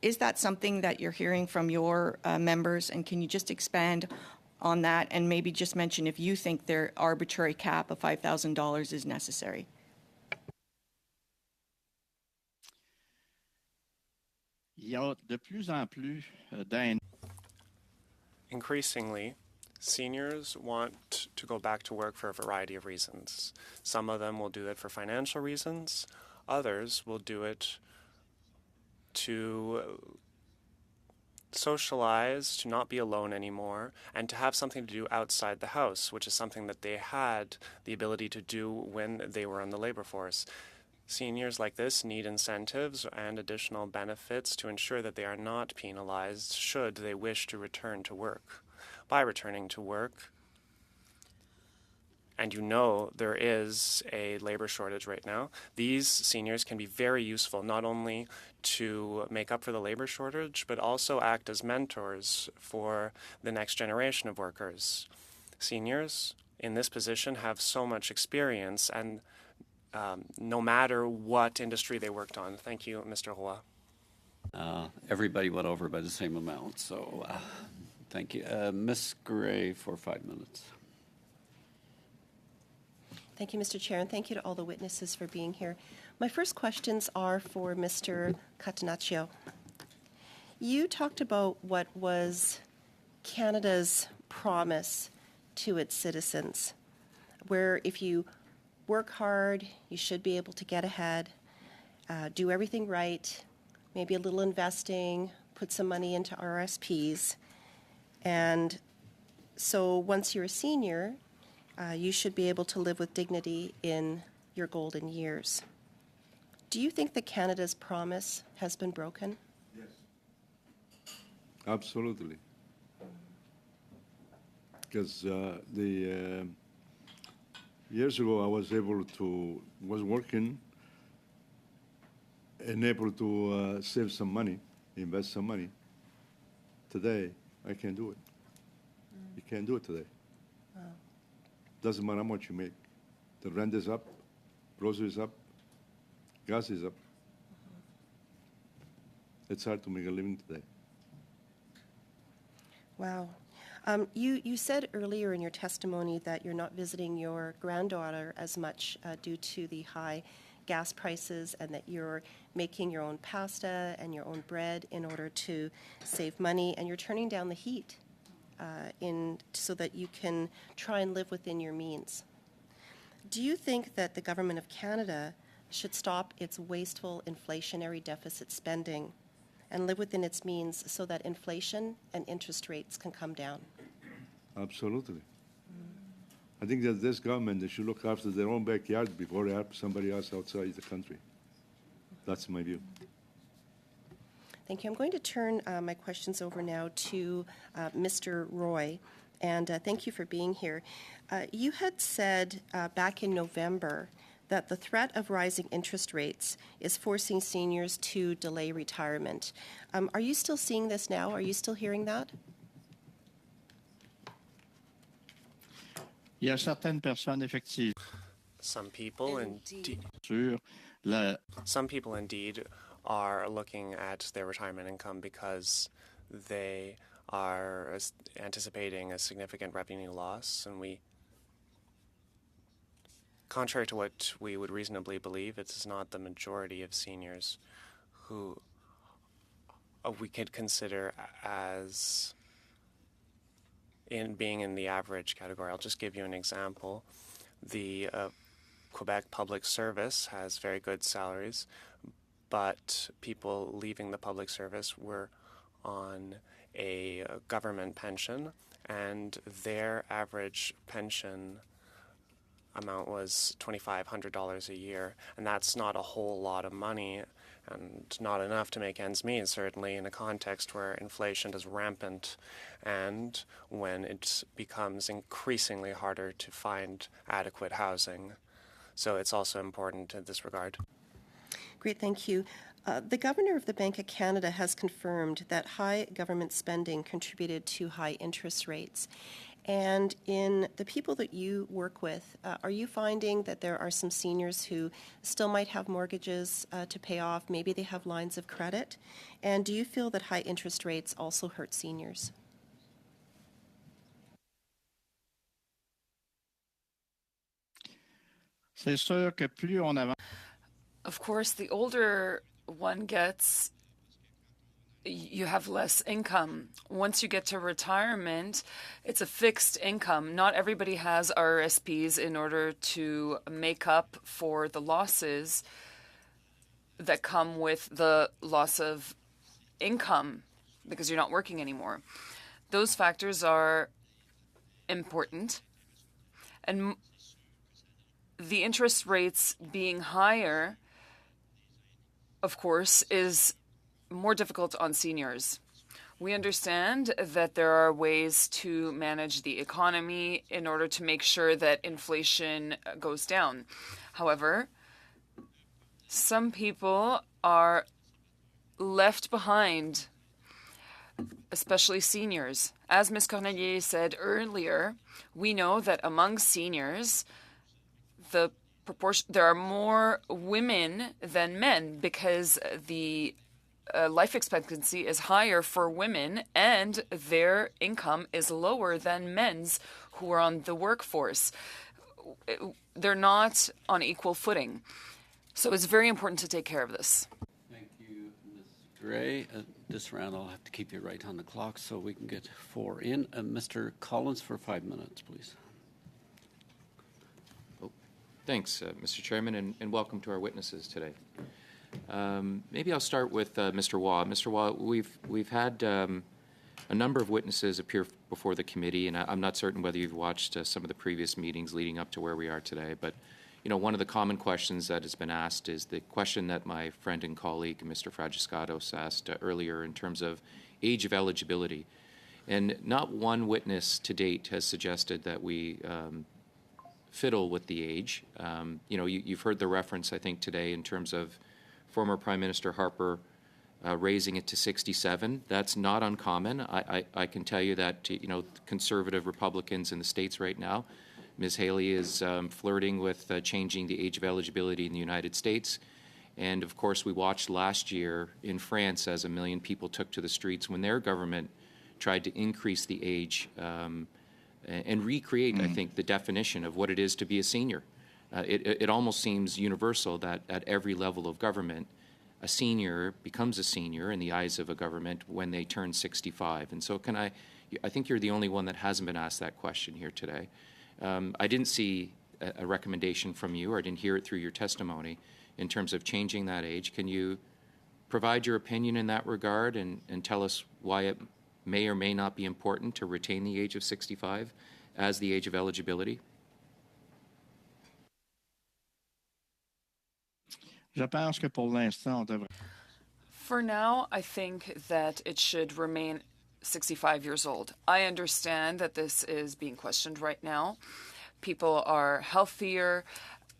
Is that something that you're hearing from your members? And can you just expand on that and maybe just mention if you think their arbitrary cap of $5,000 is necessary? Il y a de plus en plus d'aînés. Increasingly, seniors want to go back to work for a variety of reasons. Some of them will do it for financial reasons. Others will do it to socialize, to not be alone anymore, and to have something to do outside the house, which is something that they had the ability to do when they were on the labor force. Seniors like this need incentives and additional benefits to ensure that they are not penalized should they wish to return to work. By returning to work, and you know there is a labor shortage right now, these seniors can be very useful not only to make up for the labor shortage, but also act as mentors for the next generation of workers. Seniors in this position have so much experience, and no matter what industry they worked on. Thank you, Mr. Roy. Everybody went over by the same amount, so thank you. Ms. Gray for 5 minutes. Thank you, Mr. Chair, and thank you to all the witnesses for being here. My first questions are for Mr. Catanaccio. You talked about what was Canada's promise to its citizens, where if you work hard, you should be able to get ahead, do everything right, maybe a little investing, put some money into RSPs, and so once you're a senior, you should be able to live with dignity in your golden years. Do you think that Canada's promise has been broken? Yes. Absolutely. Because years ago I was working and able to save some money, invest some money. Today, I can't do it. You can't do it today. Wow. Doesn't matter how much you make. The rent is up, groceries up, gas is up. It's hard to make a living today. Wow. You said earlier in your testimony that you're not visiting your granddaughter as much due to the high gas prices, and that you're making your own pasta and your own bread in order to save money, and you're turning down the heat so that you can try and live within your means. Do you think that the Government of Canada should stop its wasteful inflationary deficit spending and live within its means so that inflation and interest rates can come down? Absolutely. I think that this government, they should look after their own backyard before they help somebody else outside the country. That's my view. Thank you. I'm going to turn my questions over now to Mr. Roy, and thank you for being here. You had said back in November that the threat of rising interest rates is forcing seniors to delay retirement. Are you still seeing this now? Are you still hearing that? Il y a certaines personnes, effectivement, Some people indeed. sur la Some people indeed are looking at their retirement income because they are anticipating a significant revenue loss, and contrary to what we would reasonably believe, it is not the majority of seniors who we could consider as being in the average category. I'll just give you an example. The Quebec Public Service has very good salaries, but people leaving the public service were on a government pension, and their average pension amount was $2,500 a year, and that's not a whole lot of money and not enough to make ends meet, certainly in a context where inflation is rampant and when it becomes increasingly harder to find adequate housing. So it's also important in this regard. Great, thank you. The Governor of the Bank of Canada has confirmed that high government spending contributed to high interest rates. And in the people that you work with, are you finding that there are some seniors who still might have mortgages to pay off? Maybe they have lines of credit. And do you feel that high interest rates also hurt seniors? C'est sûr que plus on avance. Of course, the older one gets, you have less income. Once you get to retirement, it's a fixed income. Not everybody has RRSPs in order to make up for the losses that come with the loss of income because you're not working anymore. Those factors are important. And the interest rates being higher, of course, is more difficult on seniors. We understand that there are ways to manage the economy in order to make sure that inflation goes down. However, some people are left behind, especially seniors. As Ms. Cornelier said earlier, we know that among seniors, there are more women than men because the life expectancy is higher for women and their income is lower than men's who are on the workforce. They're not on equal footing. So it's very important to take care of this. Thank you, Ms. Gray. This round I'll have to keep you right on the clock so we can get 4 in. Mr. Collins for 5 minutes, please. Thanks, Mr. Chairman, and welcome to our witnesses today. Maybe I'll start with Mr. Waugh. Mr. Waugh, we've had a number of witnesses appear before the committee, and I'm not certain whether you've watched some of the previous meetings leading up to where we are today, but one of the common questions that has been asked is the question that my friend and colleague, Mr. Fragiscatos, asked earlier in terms of age of eligibility. And not one witness to date has suggested that we fiddle with the age. You've heard the reference, I think, today in terms of former Prime Minister Harper raising it to 67. That's not uncommon. I can tell you that, conservative Republicans in the States right now, Ms. Haley is flirting with changing the age of eligibility in the United States. And, of course, we watched last year in France as 1 million people took to the streets when their government tried to increase the age and recreate, I think, the definition of what it is to be a senior. It almost seems universal that at every level of government, a senior becomes a senior in the eyes of a government when they turn 65. And so I think you're the only one that hasn't been asked that question here today. I didn't see a recommendation from you, or I didn't hear it through your testimony in terms of changing that age. Can you provide your opinion in that regard and tell us why it may or may not be important to retain the age of 65 as the age of eligibility? Je pense que pour l'instant, on devrait. For now, I think that it should remain 65 years old. I understand that this is being questioned right now. People are healthier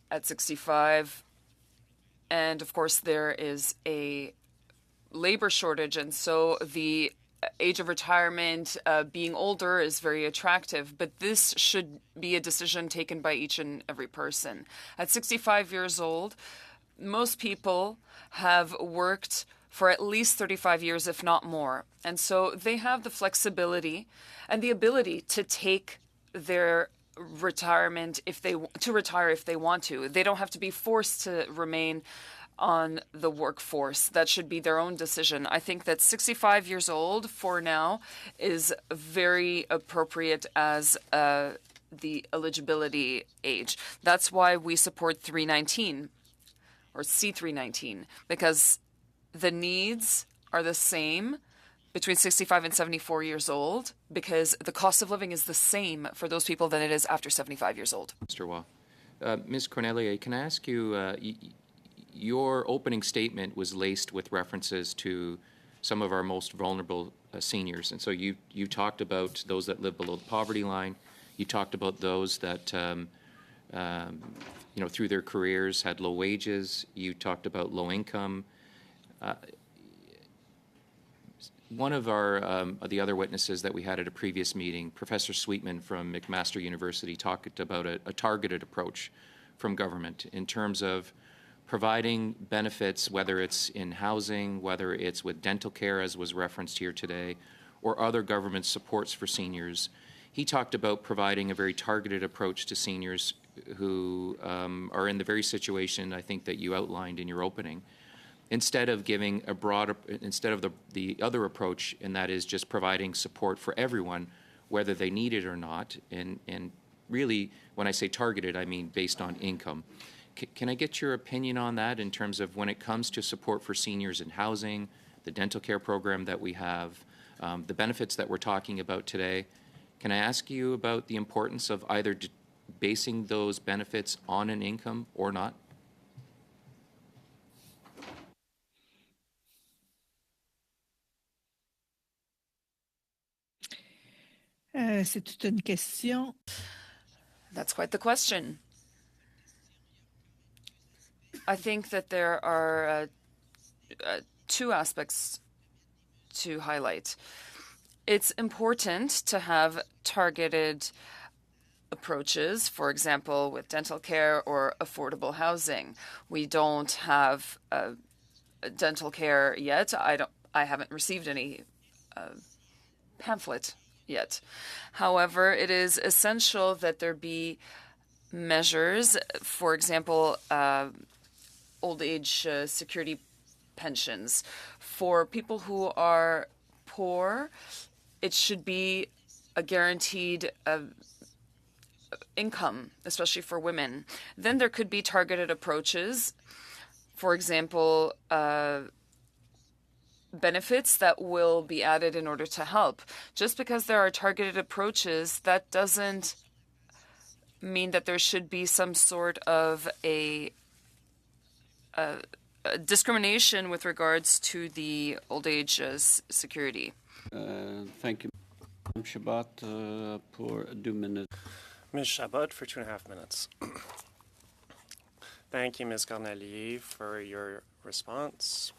at 65, and of course, there is a labor shortage, and so the age of retirement, being older, is very attractive. But this should be a decision taken by each and every person. At 65 years old, most people have worked for at least 35 years, if not more. And so they have the flexibility and the ability to take their retirement to retire if they want to. They don't have to be forced to remain on the workforce. That should be their own decision. I think that 65 years old for now is very appropriate as the eligibility age. That's why we support 319 or C319, because the needs are the same between 65 and 74 years old, because the cost of living is the same for those people than it is after 75 years old. Mr. Waugh. Ms. Cornelia, can I ask you, your opening statement was laced with references to some of our most vulnerable seniors. And so you talked about those that live below the poverty line. You talked about those that, through their careers had low wages. You talked about low income. One of the other witnesses that we had at a previous meeting, Professor Sweetman from McMaster University, talked about a targeted approach from government in terms of providing benefits, whether it's in housing, whether it's with dental care, as was referenced here today, or other government supports for seniors. He talked about providing a very targeted approach to seniors who are in the very situation, I think, that you outlined in your opening, instead of giving instead of the other approach, and that is just providing support for everyone, whether they need it or not. And really, when I say targeted, I mean based on income. Can I get your opinion on that in terms of when it comes to support for seniors in housing, the dental care program that we have, the benefits that we're talking about today? Can I ask you about the importance of either basing those benefits on an income or not? C'est toute une question. That's quite the question. I think that there are two aspects to highlight. It's important to have targeted approaches, for example, with dental care or affordable housing. We don't have dental care yet. I haven't received any pamphlet yet. However, it is essential that there be measures, for example, old age security pensions. For people who are poor, it should be a guaranteed income, especially for women. Then there could be targeted approaches, for example, benefits that will be added in order to help. Just because there are targeted approaches, that doesn't mean that there should be some sort of a discrimination with regards to the old age security. Thank you. Mme Chabot, pour 2 minutes. Ms. Chabot for 2.5 minutes. Thank you, Ms. Cornelier, for your response.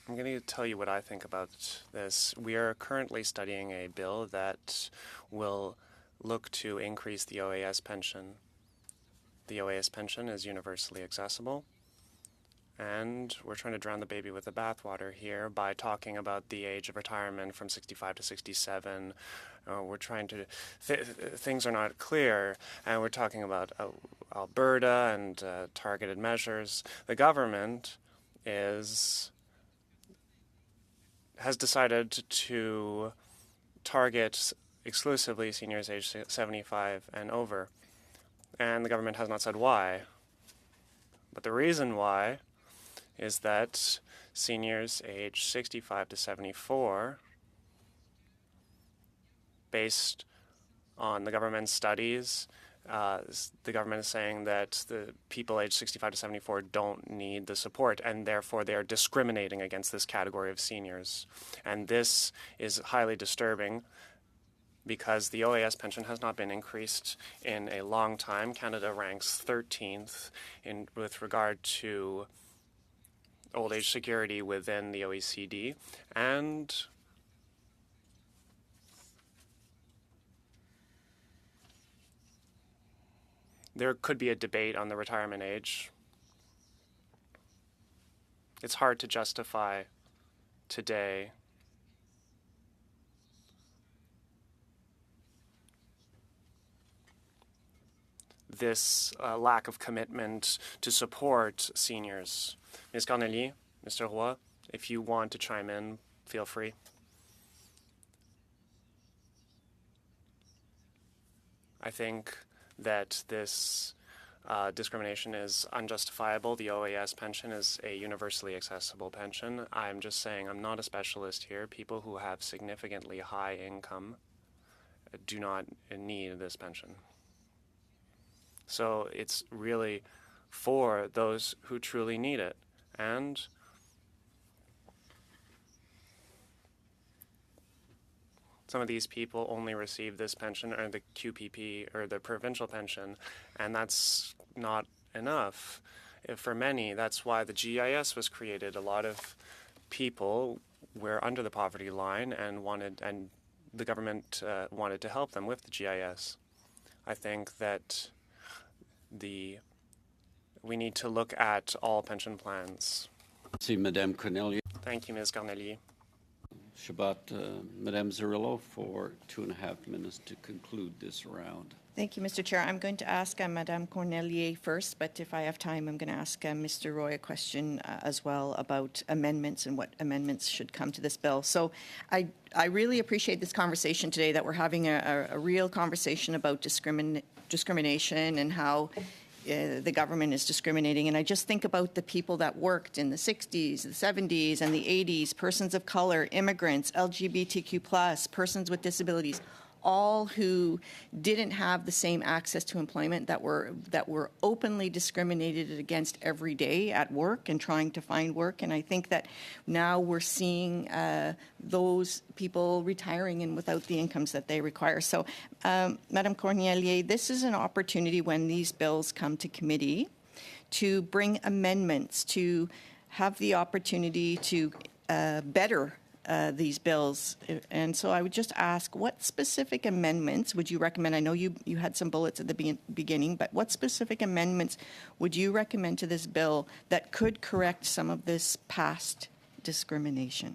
I'm going to tell you what I think about this. We are currently studying a bill that will look to increase the OAS pension. The OAS pension is universally accessible, and we're trying to drown the baby with the bathwater here by talking about the age of retirement from 65 to 67. We're trying to, things are not clear, and we're talking about Alberta and targeted measures. The government has decided to target exclusively seniors aged 75 and over, and the government has not said why. But the reason why is that seniors aged 65 to 74, based on the government studies the government is saying that the people aged 65 to 74 don't need the support, and therefore they are discriminating against this category of seniors. And this is highly disturbing because the OAS pension has not been increased in a long time. Canada ranks 13th with regard to old age security within the OECD, and there could be a debate on the retirement age. It's hard to justify today this lack of commitment to support seniors. Ms. Cornelier, Mr. Roy, if you want to chime in, feel free. I think that this discrimination is unjustifiable. The OAS pension is a universally accessible pension. I'm just saying I'm not a specialist here. People who have significantly high income do not need this pension. So it's really for those who truly need it. And some of these people only receive this pension or the QPP or the provincial pension, and that's not enough. For many, that's why the GIS was created. A lot of people were under the poverty line and the government wanted to help them with the GIS. I think that we need to look at all pension plans. See Madame Cornelier. Thank you, Ms. Cornelier. Shabbat, Madame Zerillo for 2.5 minutes to conclude this round. Thank you, Mr. Chair. I'm going to ask Madame Cornelier first, but if I have time, I'm going to ask Mr. Roy a question as well about amendments and what amendments should come to this bill. So I really appreciate this conversation today, that we're having a real conversation about discrimination and how the government is discriminating. And I just think about the people that worked in the 60s, the 70s, and the 80s, persons of color, immigrants, LGBTQ+, persons with disabilities, all who didn't have the same access to employment, that were openly discriminated against every day at work and trying to find work. And I think that now we're seeing those people retiring and without the incomes that they require. So, Madame Cornelier, this is an opportunity when these bills come to committee to bring amendments, to have the opportunity to better these bills. And so I would just ask, what specific amendments would you recommend? I know you had some bullets at the beginning, but what specific amendments would you recommend to this bill that could correct some of this past discrimination?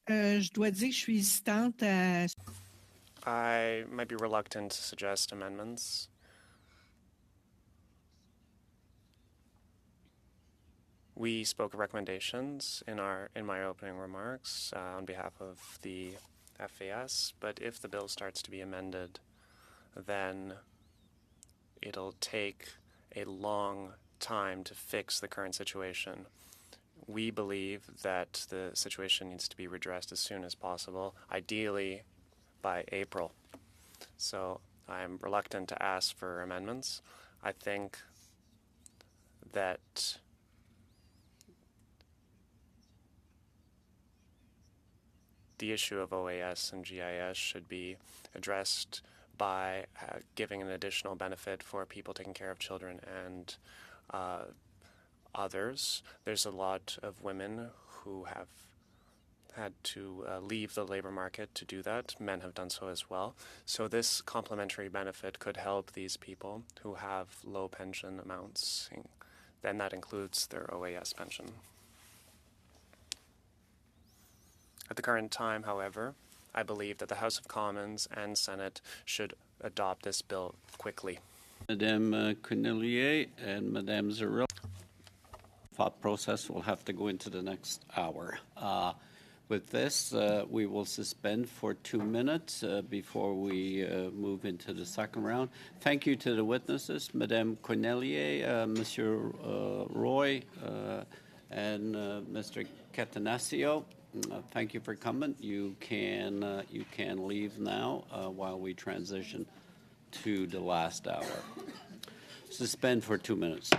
Je dois dire que je suis hésitante à... I might be reluctant to suggest amendments. We spoke of recommendations in my opening remarks on behalf of the FAS, but if the bill starts to be amended, then it'll take a long time to fix the current situation. We believe that the situation needs to be redressed as soon as possible, ideally by April. So I'm reluctant to ask for amendments. I think that the issue of OAS and GIS should be addressed by giving an additional benefit for people taking care of children and others. There's a lot of women who have had to leave the labor market to do that. Men have done so as well. So this complementary benefit could help these people who have low pension amounts. Then that includes their OAS pension. At the current time, however, I believe that the House of Commons and Senate should adopt this bill quickly. Madame Cornelier and Madame Zerillo. Thought process will have to go into the next hour. With this, we will suspend for 2 minutes before we move into the second round. Thank you to the witnesses, Madame Cornelier, Monsieur Roy, and Mr. Catanasio. Thank you for coming. You can leave now while we transition to the last hour. Suspend for 2 minutes.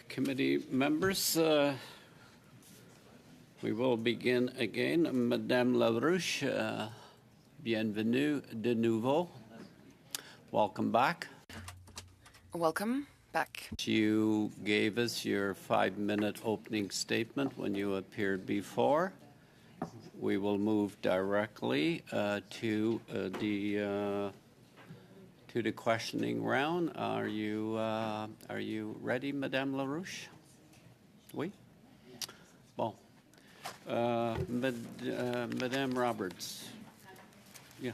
Committee members, we will begin again. Madame Larouche, bienvenue de nouveau. Welcome back. Welcome back. You gave us your 5-minute opening statement when you appeared before. We will move directly to the questioning round. Are you ready, Madame Larouche? Oui. Bon. Madame Roberts. Yeah,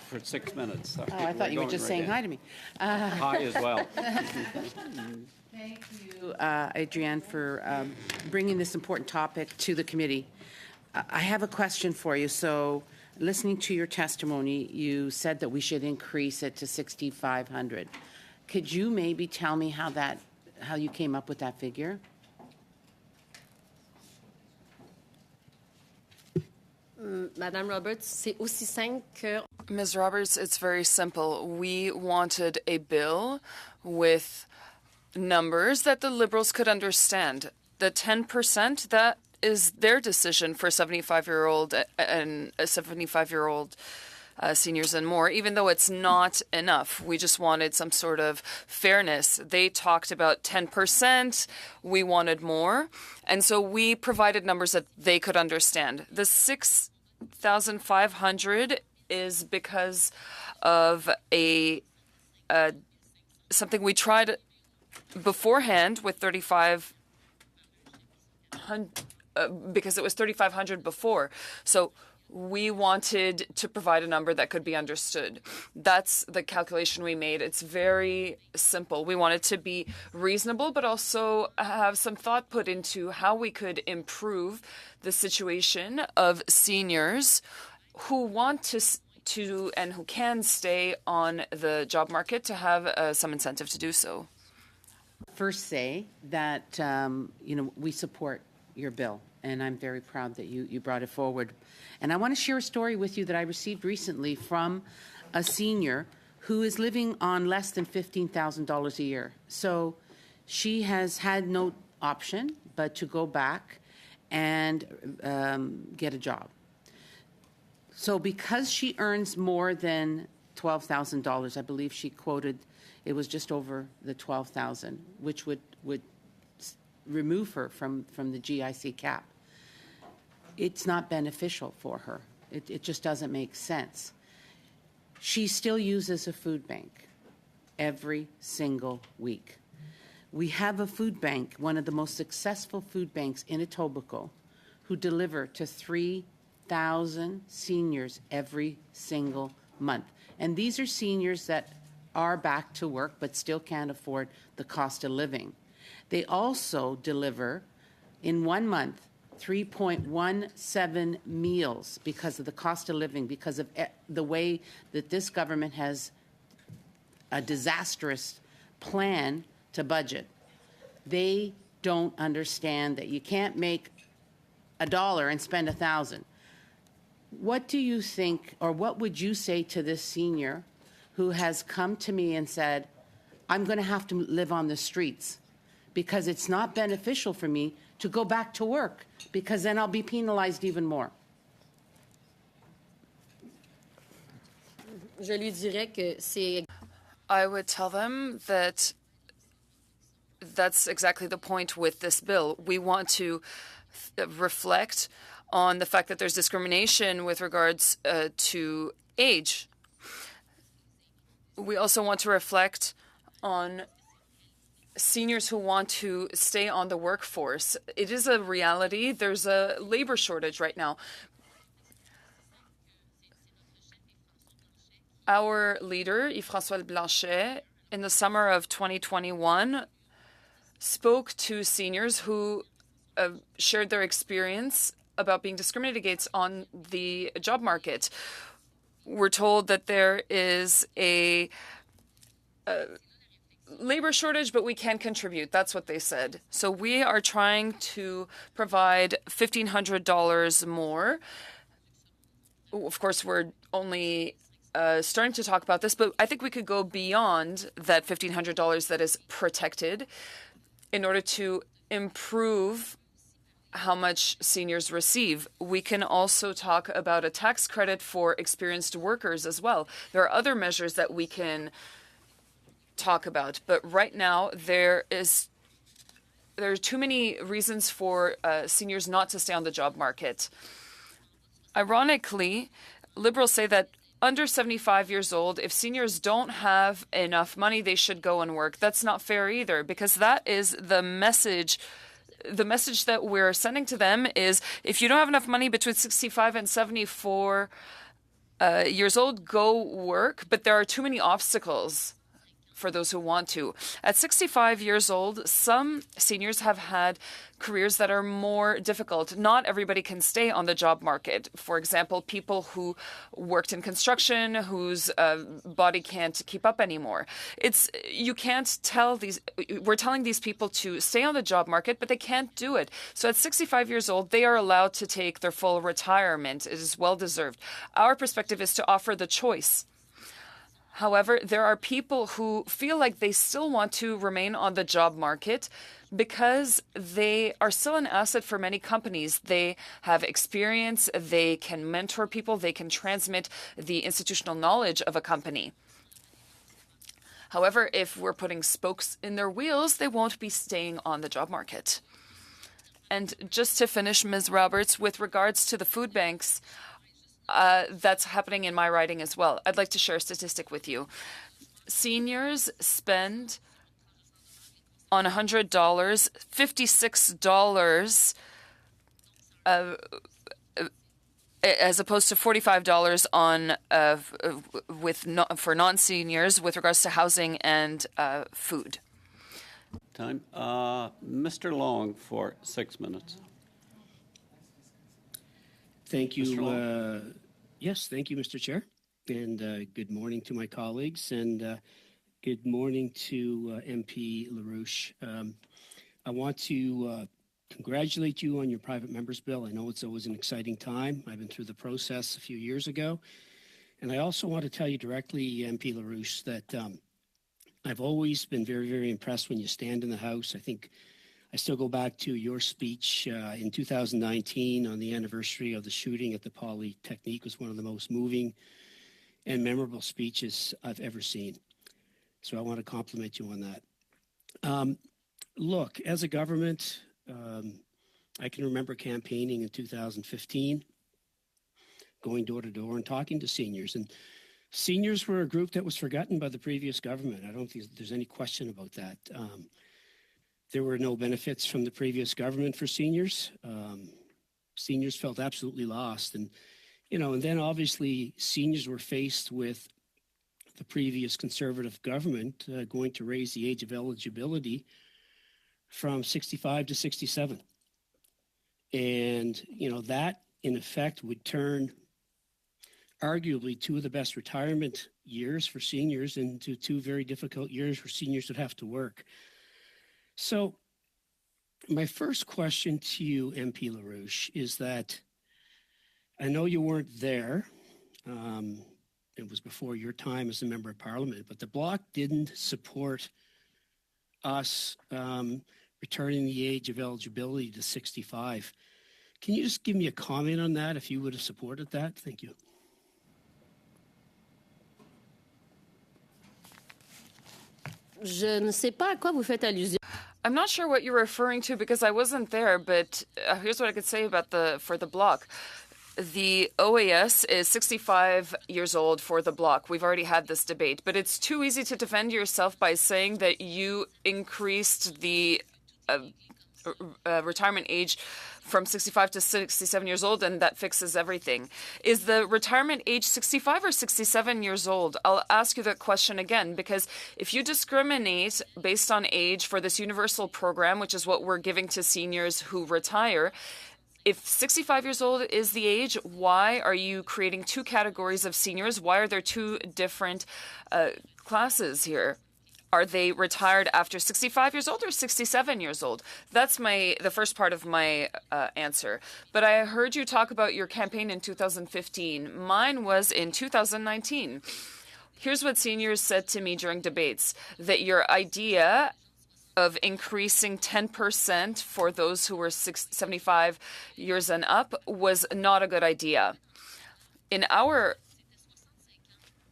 for 6 minutes. Sorry. Oh, I thought you were just saying hi to me. Hi as well. Thank you, Adrienne, for bringing this important topic to the committee. I have a question for you. So, listening to your testimony, you said that we should increase it to $6,500. Could you maybe tell me how you came up with that figure? Madame Roberts, c'est aussi simple que... Ms. Roberts, it's very simple. We wanted a bill with numbers that the Liberals could understand. The 10%, that is their decision for 75-year-old and 75-year-old seniors and more, even though it's not enough. We just wanted some sort of fairness. They talked about 10%. We wanted more. And so we provided numbers that they could understand. The 6,500 is because of something we tried beforehand with 3,500, because it was 3,500 before. So we wanted to provide a number that could be understood. That's the calculation we made. It's very simple. We wanted to be reasonable, but also have some thought put into how we could improve the situation of seniors who want to and who can stay on the job market to have some incentive to do so. First say that, we support your bill, and I'm very proud that you brought it forward. And I want to share a story with you that I received recently from a senior who is living on less than $15,000 a year. So she has had no option but to go back and get a job. So because she earns more than $12,000, I believe she quoted it was just over the $12,000, which would remove her from the GIC cap. It's not beneficial for her. It just doesn't make sense. She still uses a food bank every single week. We have a food bank, one of the most successful food banks in Etobicoke, who deliver to 3,000 seniors every single month. And these are seniors that are back to work but still can't afford the cost of living. They also deliver, in 1 month, 3.17 meals because of the cost of living, because of the way that this government has a disastrous plan to budget. They don't understand that you can't make $1 and spend 1,000. What do you think, or what would you say to this senior who has come to me and said, I'm going to have to live on the streets because it's not beneficial for me to go back to work, because then I'll be penalized even more? Je lui dirais que c'est... I would tell them that that's exactly the point with this bill. We want to reflect on the fact that there's discrimination with regards to age. We also want to reflect on seniors who want to stay on the workforce. It is a reality. There's a labor shortage right now. Our leader, Yves-François Blanchet, in the summer of 2021, spoke to seniors who shared their experience about being discriminated against on the job market. We're told that there is a labor shortage, but we can contribute. That's what they said. So we are trying to provide $1,500 more. Of course, we're only starting to talk about this, but I think we could go beyond that $1,500 that is protected in order to improve how much seniors receive. We can also talk about a tax credit for experienced workers as well. There are other measures that we can talk about, but right now there are too many reasons for seniors not to stay on the job market. Ironically, Liberals say that under 75 years old, if seniors don't have enough money, they should go and work. That's not fair either, because that is the message. The message that we're sending to them is, if you don't have enough money between 65 and 74 years old, go work. But there are too many obstacles for those who want to. At 65 years old, some seniors have had careers that are more difficult. Not everybody can stay on the job market. For example, people who worked in construction, whose body can't keep up anymore. You can't tell these, we're telling these people to stay on the job market, but they can't do it. So at 65 years old, they are allowed to take their full retirement. It is well deserved. Our perspective is to offer the choice. However, there are people who feel like they still want to remain on the job market because they are still an asset for many companies. They have experience, they can mentor people, they can transmit the institutional knowledge of a company. However, if we're putting spokes in their wheels, they won't be staying on the job market. And just to finish, Ms. Roberts, with regards to the food banks, that's happening in my riding as well. I'd like to share a statistic with you. Seniors spend on $100, $56 as opposed to $45 on for non-seniors with regards to housing and food. Time. Mr. Long for 6 minutes. Thank you. Yes, thank you, Mr. Chair. And good morning to my colleagues, and good morning to MP LaRouche. I want to congratulate you on your private members bill. I know it's always an exciting time. I've been through the process a few years ago. And I also want to tell you directly, MP LaRouche, that I've always been very, very impressed when you stand in the House. I think I still go back to your speech in 2019 on the anniversary of the shooting at the Polytechnique. Was one of the most moving and memorable speeches I've ever seen. So I want to compliment you on that. Look, as a government, I can remember campaigning in 2015, going door to door and talking to seniors. And seniors were a group that was forgotten by the previous government. I don't think there's any question about that. There were no benefits from the previous government for seniors. Seniors felt absolutely lost. And, and then obviously seniors were faced with the previous Conservative government going to raise the age of eligibility from 65 to 67. And, that in effect would turn arguably two of the best retirement years for seniors into two very difficult years where seniors would have to work. So my first question to you, MP LaRouche, is that I know you weren't there. It was before your time as a member of parliament, but the Bloc didn't support us returning the age of eligibility to 65. Can you just give me a comment on that if you would have supported that? Thank you. Je ne sais pas à quoi vous faites allusion. I'm not sure what you're referring to because I wasn't there, but here's what I could say about for the Bloc. The OAS is 65 years old for the Bloc. We've already had this debate, but it's too easy to defend yourself by saying that you increased the retirement age from 65 to 67 years old, and that fixes everything. Is the retirement age 65 or 67 years old? I'll ask you that question again, because if you discriminate based on age for this universal program, which is what we're giving to seniors who retire, if 65 years old is the age, why are you creating two categories of seniors? Why are there two different classes here? Are they retired after 65 years old or 67 years old? That's the first part of my answer. But I heard you talk about your campaign in 2015. Mine was in 2019. Here's what seniors said to me during debates, that your idea of increasing 10% for those who were 75 years and up was not a good idea. In our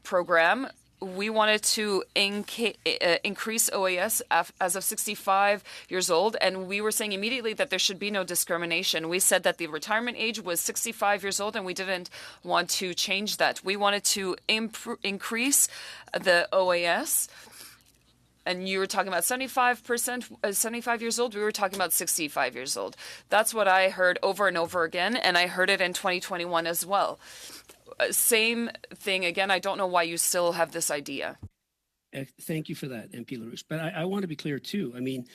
program, we wanted to increase OAS as of 65 years old, and we were saying immediately that there should be no discrimination. We said that the retirement age was 65 years old, and we didn't want to change that. We wanted to increase the OAS, and you were talking about 75 years old. We were talking about 65 years old. That's what I heard over and over again, and I heard it in 2021 as well. Same thing again. I don't know why you still have this idea. Thank you for that, MP LaRouche. But I want to be clear, too. I mean,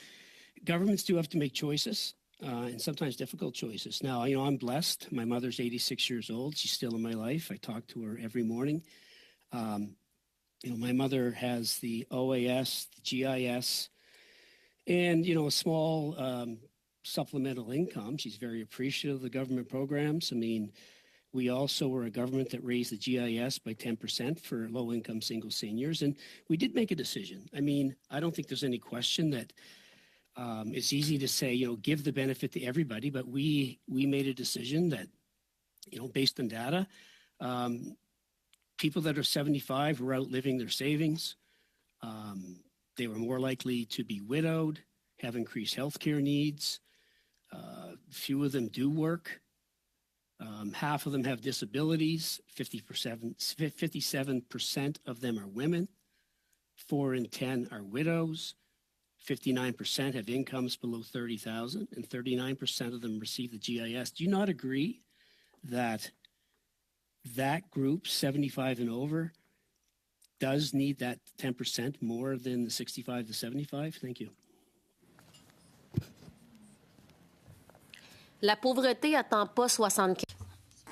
governments do have to make choices, and sometimes difficult choices. Now, I'm blessed. My mother's 86 years old. She's still in my life. I talk to her every morning. My mother has the OAS, the GIS, and, a small supplemental income. She's very appreciative of the government programs. I mean, We also were a government that raised the GIS by 10% for low-income single seniors, and we did make a decision. I mean, I don't think there's any question that it's easy to say, give the benefit to everybody, but we made a decision that, based on data, people that are 75 were outliving their savings. They were more likely to be widowed, have increased health care needs. Few of them do work. Half of them have disabilities. 57% of them are women. 4 in 10 are widows. 59% have incomes below $30,000, and 39% of them receive the GIS. Do you not agree that that group, 75 and over, does need that 10% more than the 65 to 75? Thank you. La pauvreté attend pas 75.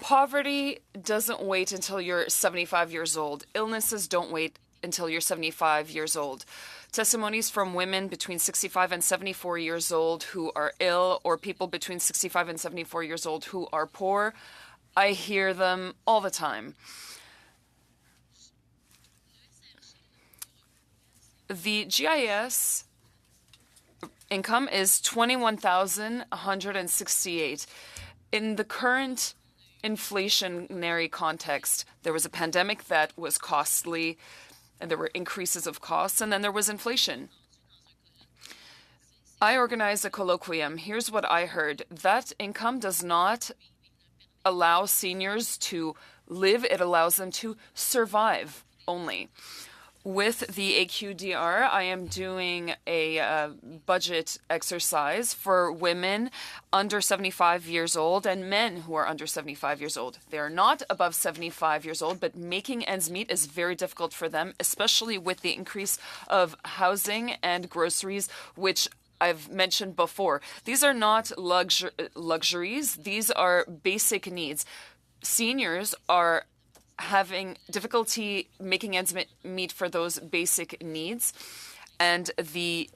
Poverty doesn't wait until you're 75 years old. Illnesses don't wait until you're 75 years old. Testimonies from women between 65 and 74 years old who are ill, or people between 65 and 74 years old who are poor, I hear them all the time. The GIS income is $21,168. In the current inflationary context, there was a pandemic that was costly, and there were increases of costs, and then there was inflation. I organized a colloquium. Here's what I heard. That income does not allow seniors to live, it allows them to survive only. With the AQDR, I am doing a budget exercise for women under 75 years old and men who are under 75 years old. They are not above 75 years old, but making ends meet is very difficult for them, especially with the increase of housing and groceries, which I've mentioned before. These are not luxuries. These are basic needs. Seniors are having difficulty making ends meet for those basic needs, and the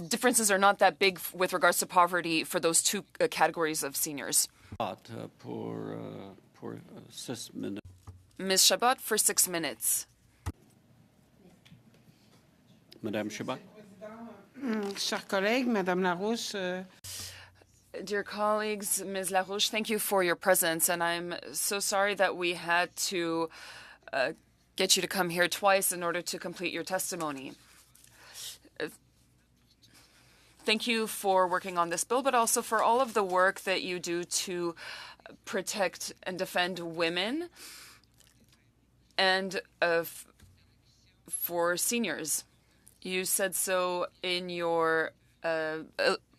differences are not that big with regards to poverty for those two categories of seniors. Pour 6 minutes. Ms. Chabot for 6 minutes. Madame Chabot. Chers collègues, Madame Larouche. Dear colleagues, Ms. Larouche, thank you for your presence, and I'm so sorry that we had to get you to come here twice in order to complete your testimony. Thank you for working on this bill, but also for all of the work that you do to protect and defend women and for seniors. You said so in your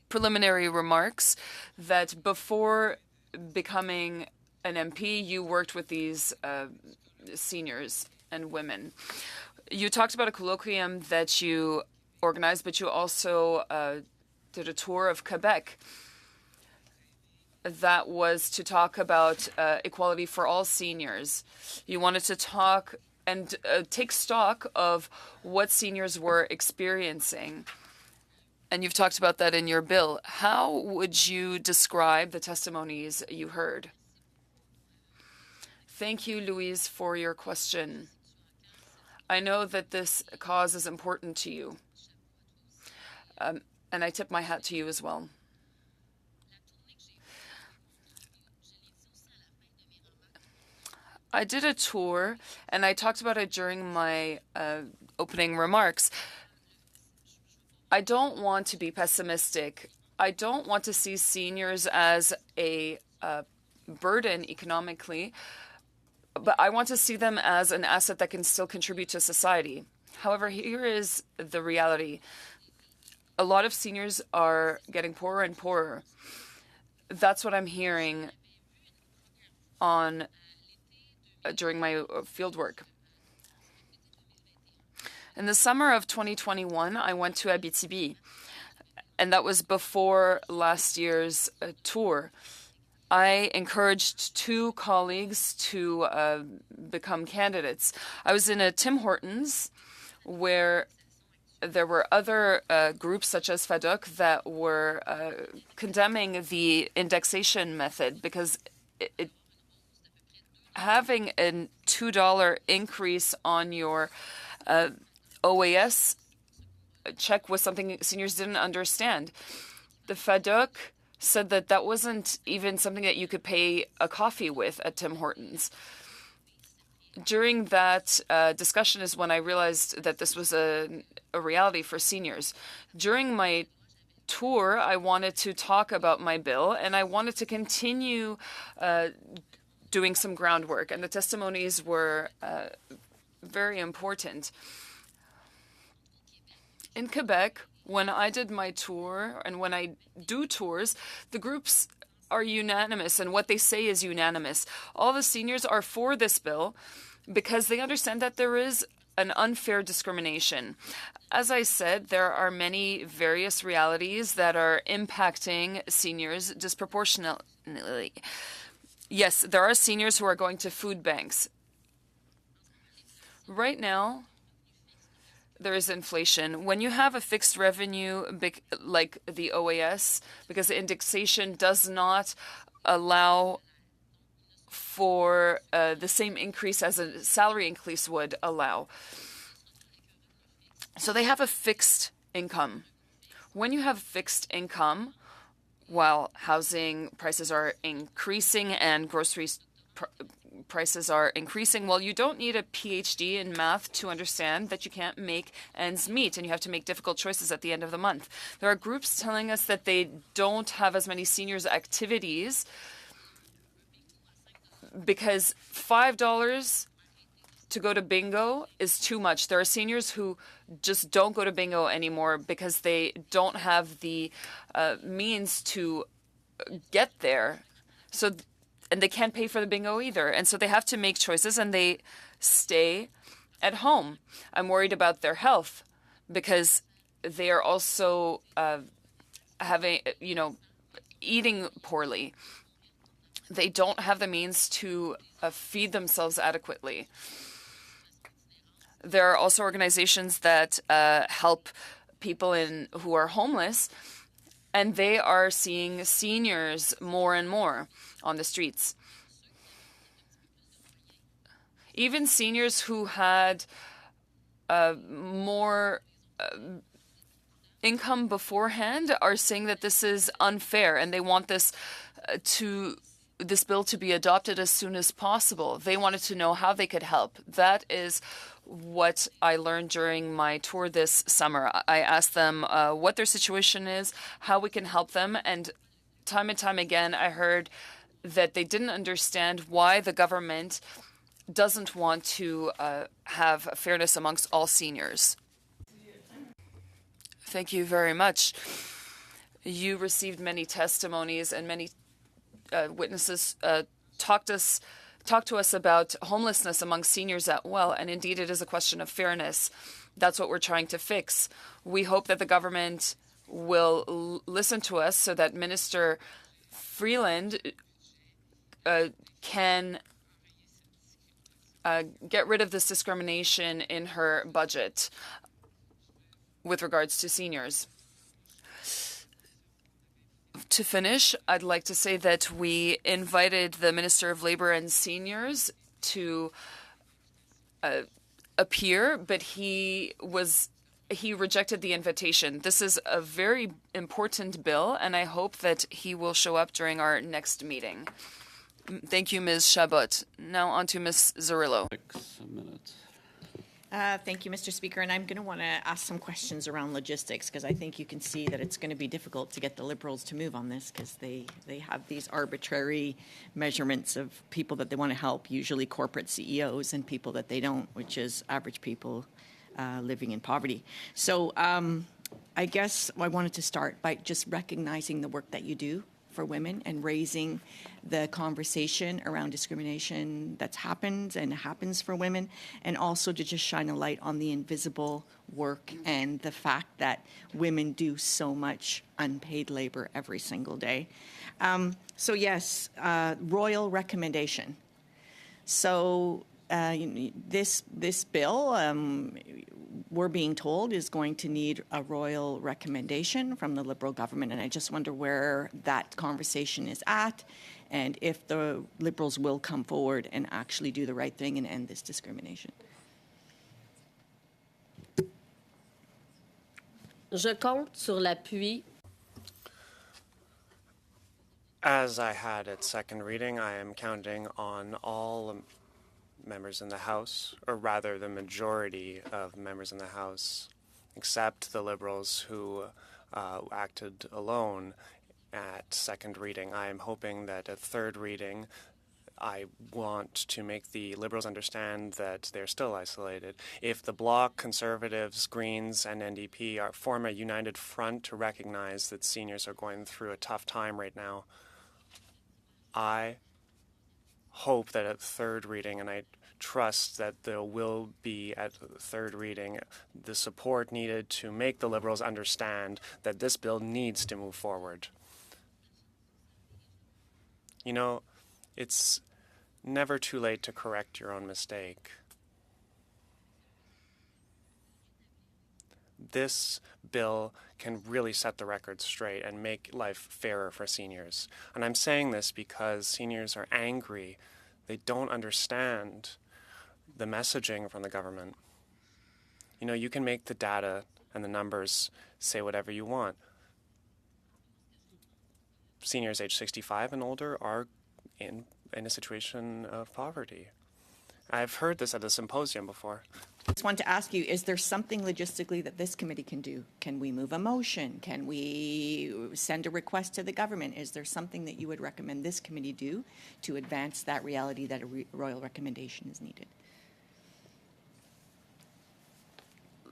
preliminary remarks that before becoming an MP, you worked with these seniors and women. You talked about a colloquium that you organized, but you also did a tour of Quebec. That was to talk about equality for all seniors. You wanted to talk and take stock of what seniors were experiencing. And you've talked about that in your bill. How would you describe the testimonies you heard? Thank you, Louise, for your question. I know that this cause is important to you. And I tip my hat to you as well. I did a tour, and I talked about it during my opening remarks. I don't want to be pessimistic. I don't want to see seniors as a burden economically, but I want to see them as an asset that can still contribute to society. However, here is the reality. A lot of seniors are getting poorer and poorer. That's what I'm hearing during my field work. In the summer of 2021, I went to Abitibi, and that was before last year's tour. I encouraged 2 colleagues to become candidates. I was in a Tim Hortons where there were other groups such as FADOC that were condemning the indexation method because having a $2 increase on your OAS check was something seniors didn't understand. The FADOC said that that wasn't even something that you could pay a coffee with at Tim Hortons. During that discussion is when I realized that this was a reality for seniors. During my tour, I wanted to talk about my bill, and I wanted to continue doing some groundwork, and the testimonies were very important. In Quebec, when I did my tour, and when I do tours, the groups are unanimous, and what they say is unanimous. All the seniors are for this bill because they understand that there is an unfair discrimination. As I said, there are many various realities that are impacting seniors disproportionately. Yes, there are seniors who are going to food banks. Right now, there is inflation. When you have a fixed revenue like the OAS, because the indexation does not allow for the same increase as a salary increase would allow. So they have a fixed income. When you have fixed income, while housing prices are increasing and groceries prices are increasing, well, you don't need a PhD in math to understand that you can't make ends meet and you have to make difficult choices at the end of the month. There are groups telling us that they don't have as many seniors activities because $5 to go to bingo is too much. There are seniors who just don't go to bingo anymore because they don't have the means to get there. And they can't pay for the bingo either. And so they have to make choices and they stay at home. I'm worried about their health because they are also eating poorly. They don't have the means to feed themselves adequately. There are also organizations that help people who are homeless, and they are seeing seniors more and more on the streets. Even seniors who had more income beforehand are saying that this is unfair, and they want this bill to be adopted as soon as possible. They wanted to know how they could help. That is what I learned during my tour this summer. I asked them what their situation is, how we can help them, and time again I heard that they didn't understand why the government doesn't want to have fairness amongst all seniors. Thank you very much. You received many testimonies and many witnesses talked to us about homelessness among seniors as well, and indeed it is a question of fairness. That's what we're trying to fix. We hope that the government will listen to us so that Minister Freeland can get rid of this discrimination in her budget with regards to seniors. To finish, I'd like to say that we invited the Minister of Labour and Seniors to appear, but he rejected the invitation. This is a very important bill, and I hope that he will show up during our next meeting. Thank you, Ms. Chabot. Now on to Ms. Zarillo. 6 minutes. Thank you, Mr. Speaker. And I'm going to want to ask some questions around logistics because I think you can see that it's going to be difficult to get the Liberals to move on this because they have these arbitrary measurements of people that they want to help, usually corporate CEOs, and people that they don't, which is average people living in poverty. So I guess I wanted to start by just recognizing the work that you do for women and raising the conversation around discrimination that's happened and happens for women, and also to just shine a light on the invisible work and the fact that women do so much unpaid labor every single day. So yes, royal recommendation. So this bill, we're being told, is going to need a royal recommendation from the Liberal government, and I just wonder where that conversation is at, and if the Liberals will come forward and actually do the right thing and end this discrimination. Je compte sur l'appui. As I had at second reading, I am counting on all members in the House, or rather the majority of members in the House, except the Liberals who acted alone at second reading. I am hoping that at third reading, I want to make the Liberals understand that they're still isolated. If the Bloc, Conservatives, Greens, and NDP form a united front to recognize that seniors are going through a tough time right now, I hope that at third reading, and I trust that there will be at third reading the support needed to make the Liberals understand that this bill needs to move forward. You know, it's never too late to correct your own mistake. This bill can really set the record straight and make life fairer for seniors. And I'm saying this because seniors are angry. They don't understand the messaging from the government. You know, you can make the data and the numbers say whatever you want. Seniors age 65 and older are in a situation of poverty. I've heard this at a symposium before. I just want to ask you, is there something logistically that this committee can do? Can we move a motion? Can we send a request to the government? Is there something that you would recommend this committee do to advance that reality that a royal recommendation is needed?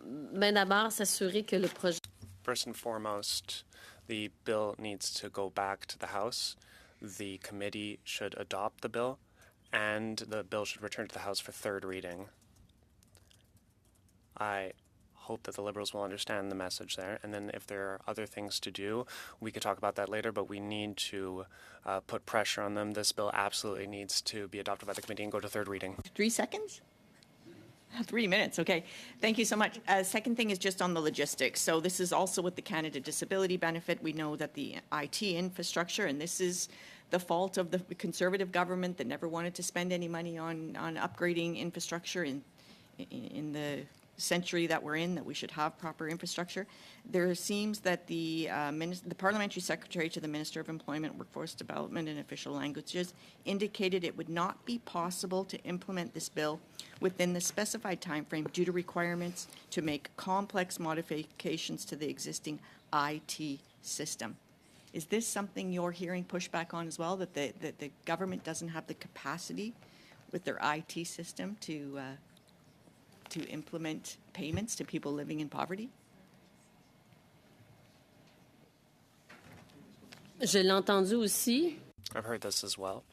Mais d'abord, s'assurer que le projet. First and foremost, the bill needs to go back to the House. The committee should adopt the bill, and the bill should return to the House for third reading. I hope that the Liberals will understand the message there, and then if there are other things to do, we could talk about that later, but we need to put pressure on them. This bill absolutely needs to be adopted by the committee and go to third reading. 3 seconds? 3 minutes, okay. Thank you so much. Second thing is just on the logistics. So this is also with the Canada Disability Benefit. We know that the IT infrastructure, and this is the fault of the Conservative government that never wanted to spend any money on upgrading infrastructure in the century that we're in, that we should have proper infrastructure. There seems that the Parliamentary Secretary to the Minister of Employment, Workforce Development and Official Languages indicated it would not be possible to implement this bill within the specified timeframe due to requirements to make complex modifications to the existing IT system. Is this something you're hearing pushback on as well, that the government doesn't have the capacity with their IT system to implement payments to people living in poverty? Je l'ai entendu aussi. I've heard this as well,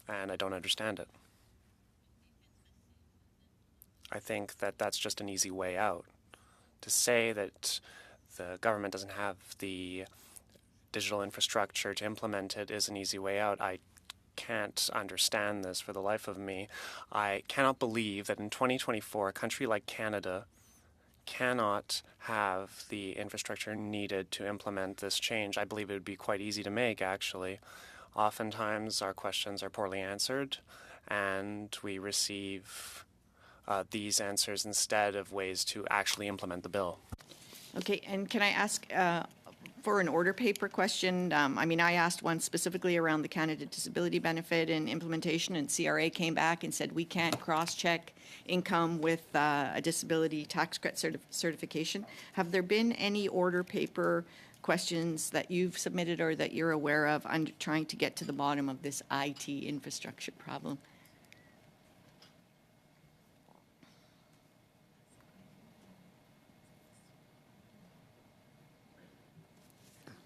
and I don't understand it. I think that that's just an easy way out. To say that the government doesn't have the digital infrastructure to implement it is an easy way out. I can't understand this for the life of me. I cannot believe that in 2024, a country like Canada cannot have the infrastructure needed to implement this change. I believe it would be quite easy to make, actually. Oftentimes, our questions are poorly answered, and we receive these answers instead of ways to actually implement the bill. Okay, and can I ask for an order paper question? I mean, I asked one specifically around the Canada Disability Benefit and implementation, and CRA came back and said we can't cross-check income with a disability tax credit certification. Have there been any order paper questions that you've submitted or that you're aware of on trying to get to the bottom of this IT infrastructure problem?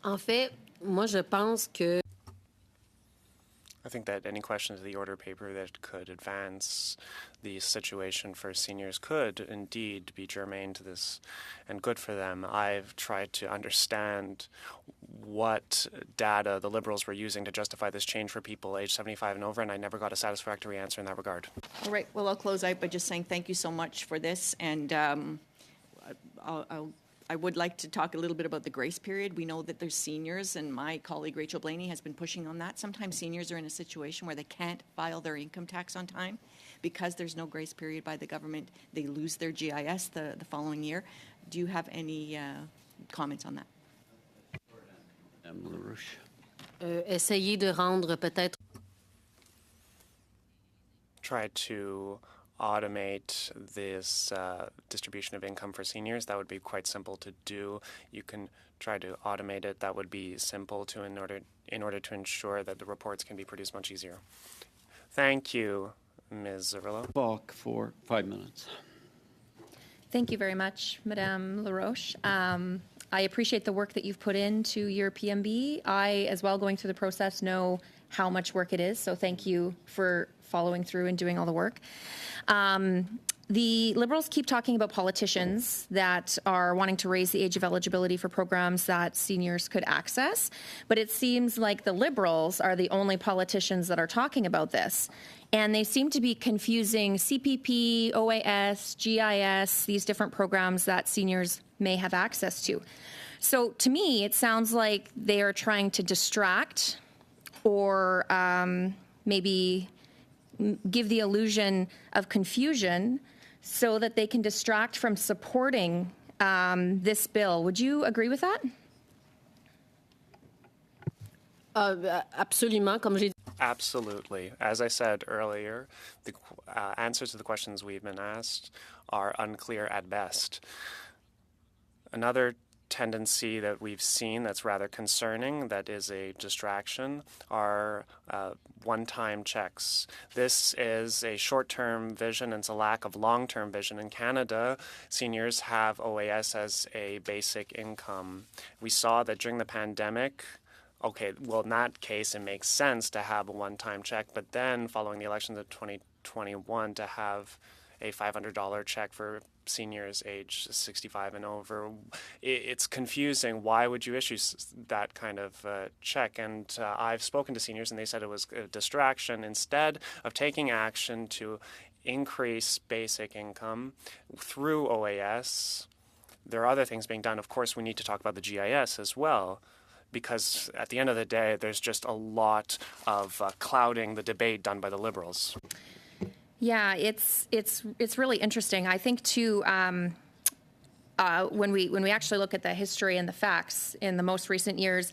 En fait, moi, je pense que... I think that any questions of the order paper that could advance the situation for seniors could indeed be germane to this and good for them. I've tried to understand what data the Liberals were using to justify this change for people aged 75 and over, and I never got a satisfactory answer in that regard. All right. Well, I'll close out by just saying thank you so much for this, and I would like to talk a little bit about the grace period. We know that there's seniors, and my colleague Rachel Blaney has been pushing on that. Sometimes seniors are in a situation where they can't file their income tax on time because there's no grace period by the government. They lose their GIS the following year. Do you have any comments on that? Essayer de rendre peut-être. Try to automate this distribution of income for seniors. That would be quite simple to do. You can try to automate it. That would be simple to in order to ensure that the reports can be produced much easier. Thank you, Ms. Zarillo. Balk for 5 minutes. Thank you very much, Madame LaRoche. I appreciate the work that you've put into your PMB. I, as well, going through the process, know how much work it is, so thank you for following through and doing all the work. The Liberals keep talking about politicians that are wanting to raise the age of eligibility for programs that seniors could access, but it seems like the Liberals are the only politicians that are talking about this. And they seem to be confusing CPP, OAS, GIS, these different programs that seniors may have access to. So to me, it sounds like they are trying to distract or maybe give the illusion of confusion so that they can distract from supporting this bill. Would you agree with that? Absolument, comme j'ai dit. Absolutely. As I said earlier, the answers to the questions we've been asked are unclear at best. Another tendency that we've seen that's rather concerning, that is a distraction, are one-time checks. This is a short-term vision and it's a lack of long-term vision. In Canada, seniors have OAS as a basic income. We saw that during the pandemic, okay, well, in that case, it makes sense to have a one-time check, but then following the elections of 2021, to have a $500 check for seniors age 65 and over, it's confusing. Why would you issue that kind of check? And I've spoken to seniors and they said it was a distraction. Instead of taking action to increase basic income through OAS, there are other things being done. Of course, we need to talk about the GIS as well, because at the end of the day, there's just a lot of clouding the debate done by the Liberals. Yeah, it's really interesting. I think too, when we actually look at the history and the facts in the most recent years,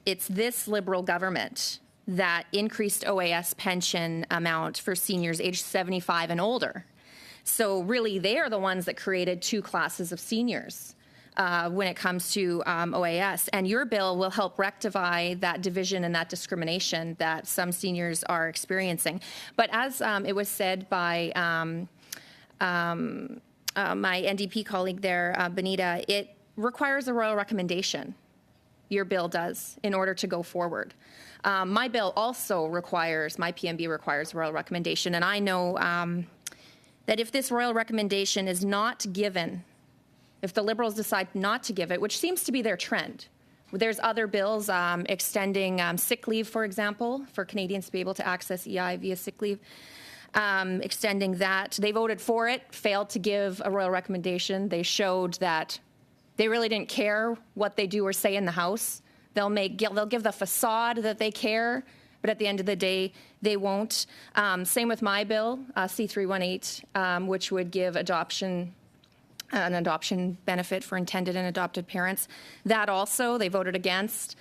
it's this Liberal government that increased OAS pension amount for seniors aged 75 and older. So really, they are the ones that created two classes of seniors when it comes to OAS. And your bill will help rectify that division and that discrimination that some seniors are experiencing. But as it was said by my NDP colleague there, Benita, it requires a royal recommendation. Your bill does, in order to go forward. My bill also requires, my PMB requires a royal recommendation. And I know that if this royal recommendation is not given, if the Liberals decide not to give it, which seems to be their trend. There's other bills extending sick leave, for example, for Canadians to be able to access EI via sick leave, extending that. They voted for it, failed to give a royal recommendation. They showed that they really didn't care what they do or say in the House. They'll give the facade that they care, but at the end of the day, they won't. Same with my bill, C318, which would give an adoption benefit for intended and adopted parents. That also, they voted against,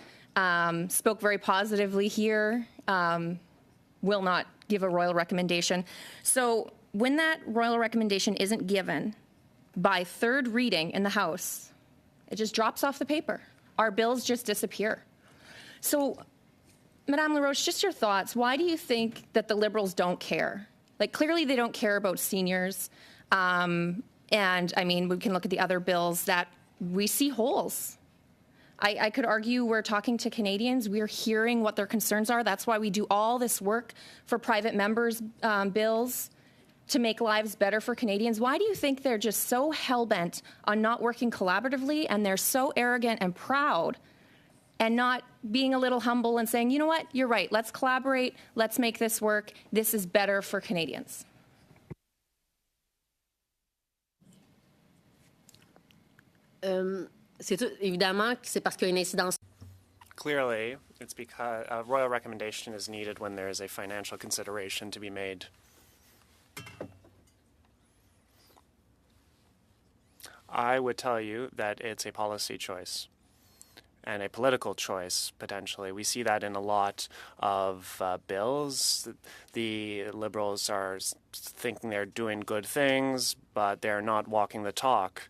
spoke very positively here, will not give a royal recommendation. So when that royal recommendation isn't given by third reading in the House, it just drops off the paper. Our bills just disappear. So, Madame LaRoche, just your thoughts. Why do you think that the Liberals don't care? Like, clearly they don't care about seniors. And, I mean, we can look at the other bills that we see holes. I could argue we're talking to Canadians. We're hearing what their concerns are. That's why we do all this work for private members' bills to make lives better for Canadians. Why do you think they're just so hell-bent on not working collaboratively, and they're so arrogant and proud and not being a little humble and saying, you know what, you're right, let's collaborate, let's make this work, this is better for Canadians? Évidemment, c'est parce qu'il y a une incidence. Clearly, it's because a royal recommendation is needed when there is a financial consideration to be made. I would tell you that it's a policy choice and a political choice, potentially. We see that in a lot of bills. The Liberals are thinking they're doing good things, but they're not walking the talk.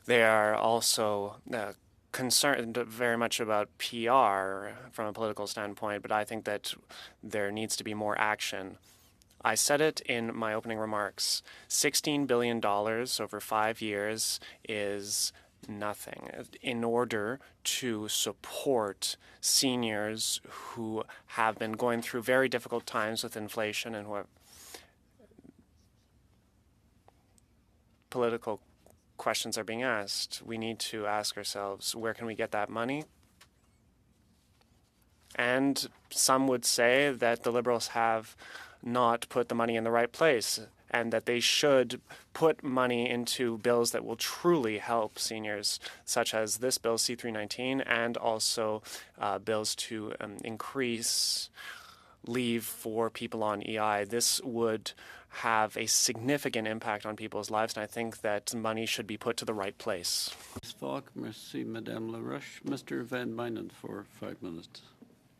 They are also concerned very much about PR from a political standpoint, but I think that there needs to be more action. I said it in my opening remarks. $16 billion over 5 years is nothing in order to support seniors who have been going through very difficult times with inflation and who have political questions are being asked. We need to ask ourselves, where can we get that money? And some would say that the Liberals have not put the money in the right place, and that they should put money into bills that will truly help seniors, such as this bill, C-319, and also bills to increase leave for people on EI. This would have a significant impact on people's lives, and I think that money should be put to the right place. Ms. Falk, merci, Madame LaRoche. Mr. Van Bynen for 5 minutes.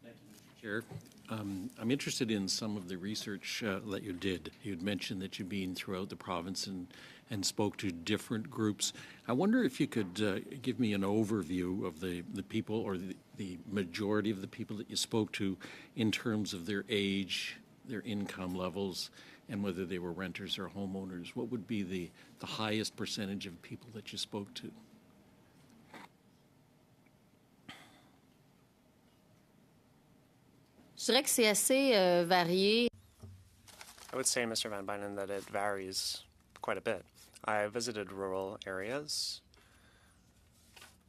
Thank you, Mr. Chair. I'm interested in some of the research that you did. You'd mentioned that you've been throughout the province and spoke to different groups. I wonder if you could give me an overview of the people or the majority of the people that you spoke to in terms of their age, their income levels, and whether they were renters or homeowners. What would be the highest percentage of people that you spoke to? Je dirais que c'est assez varié. I would say, Mr. Van Bynen, that it varies quite a bit. I visited rural areas,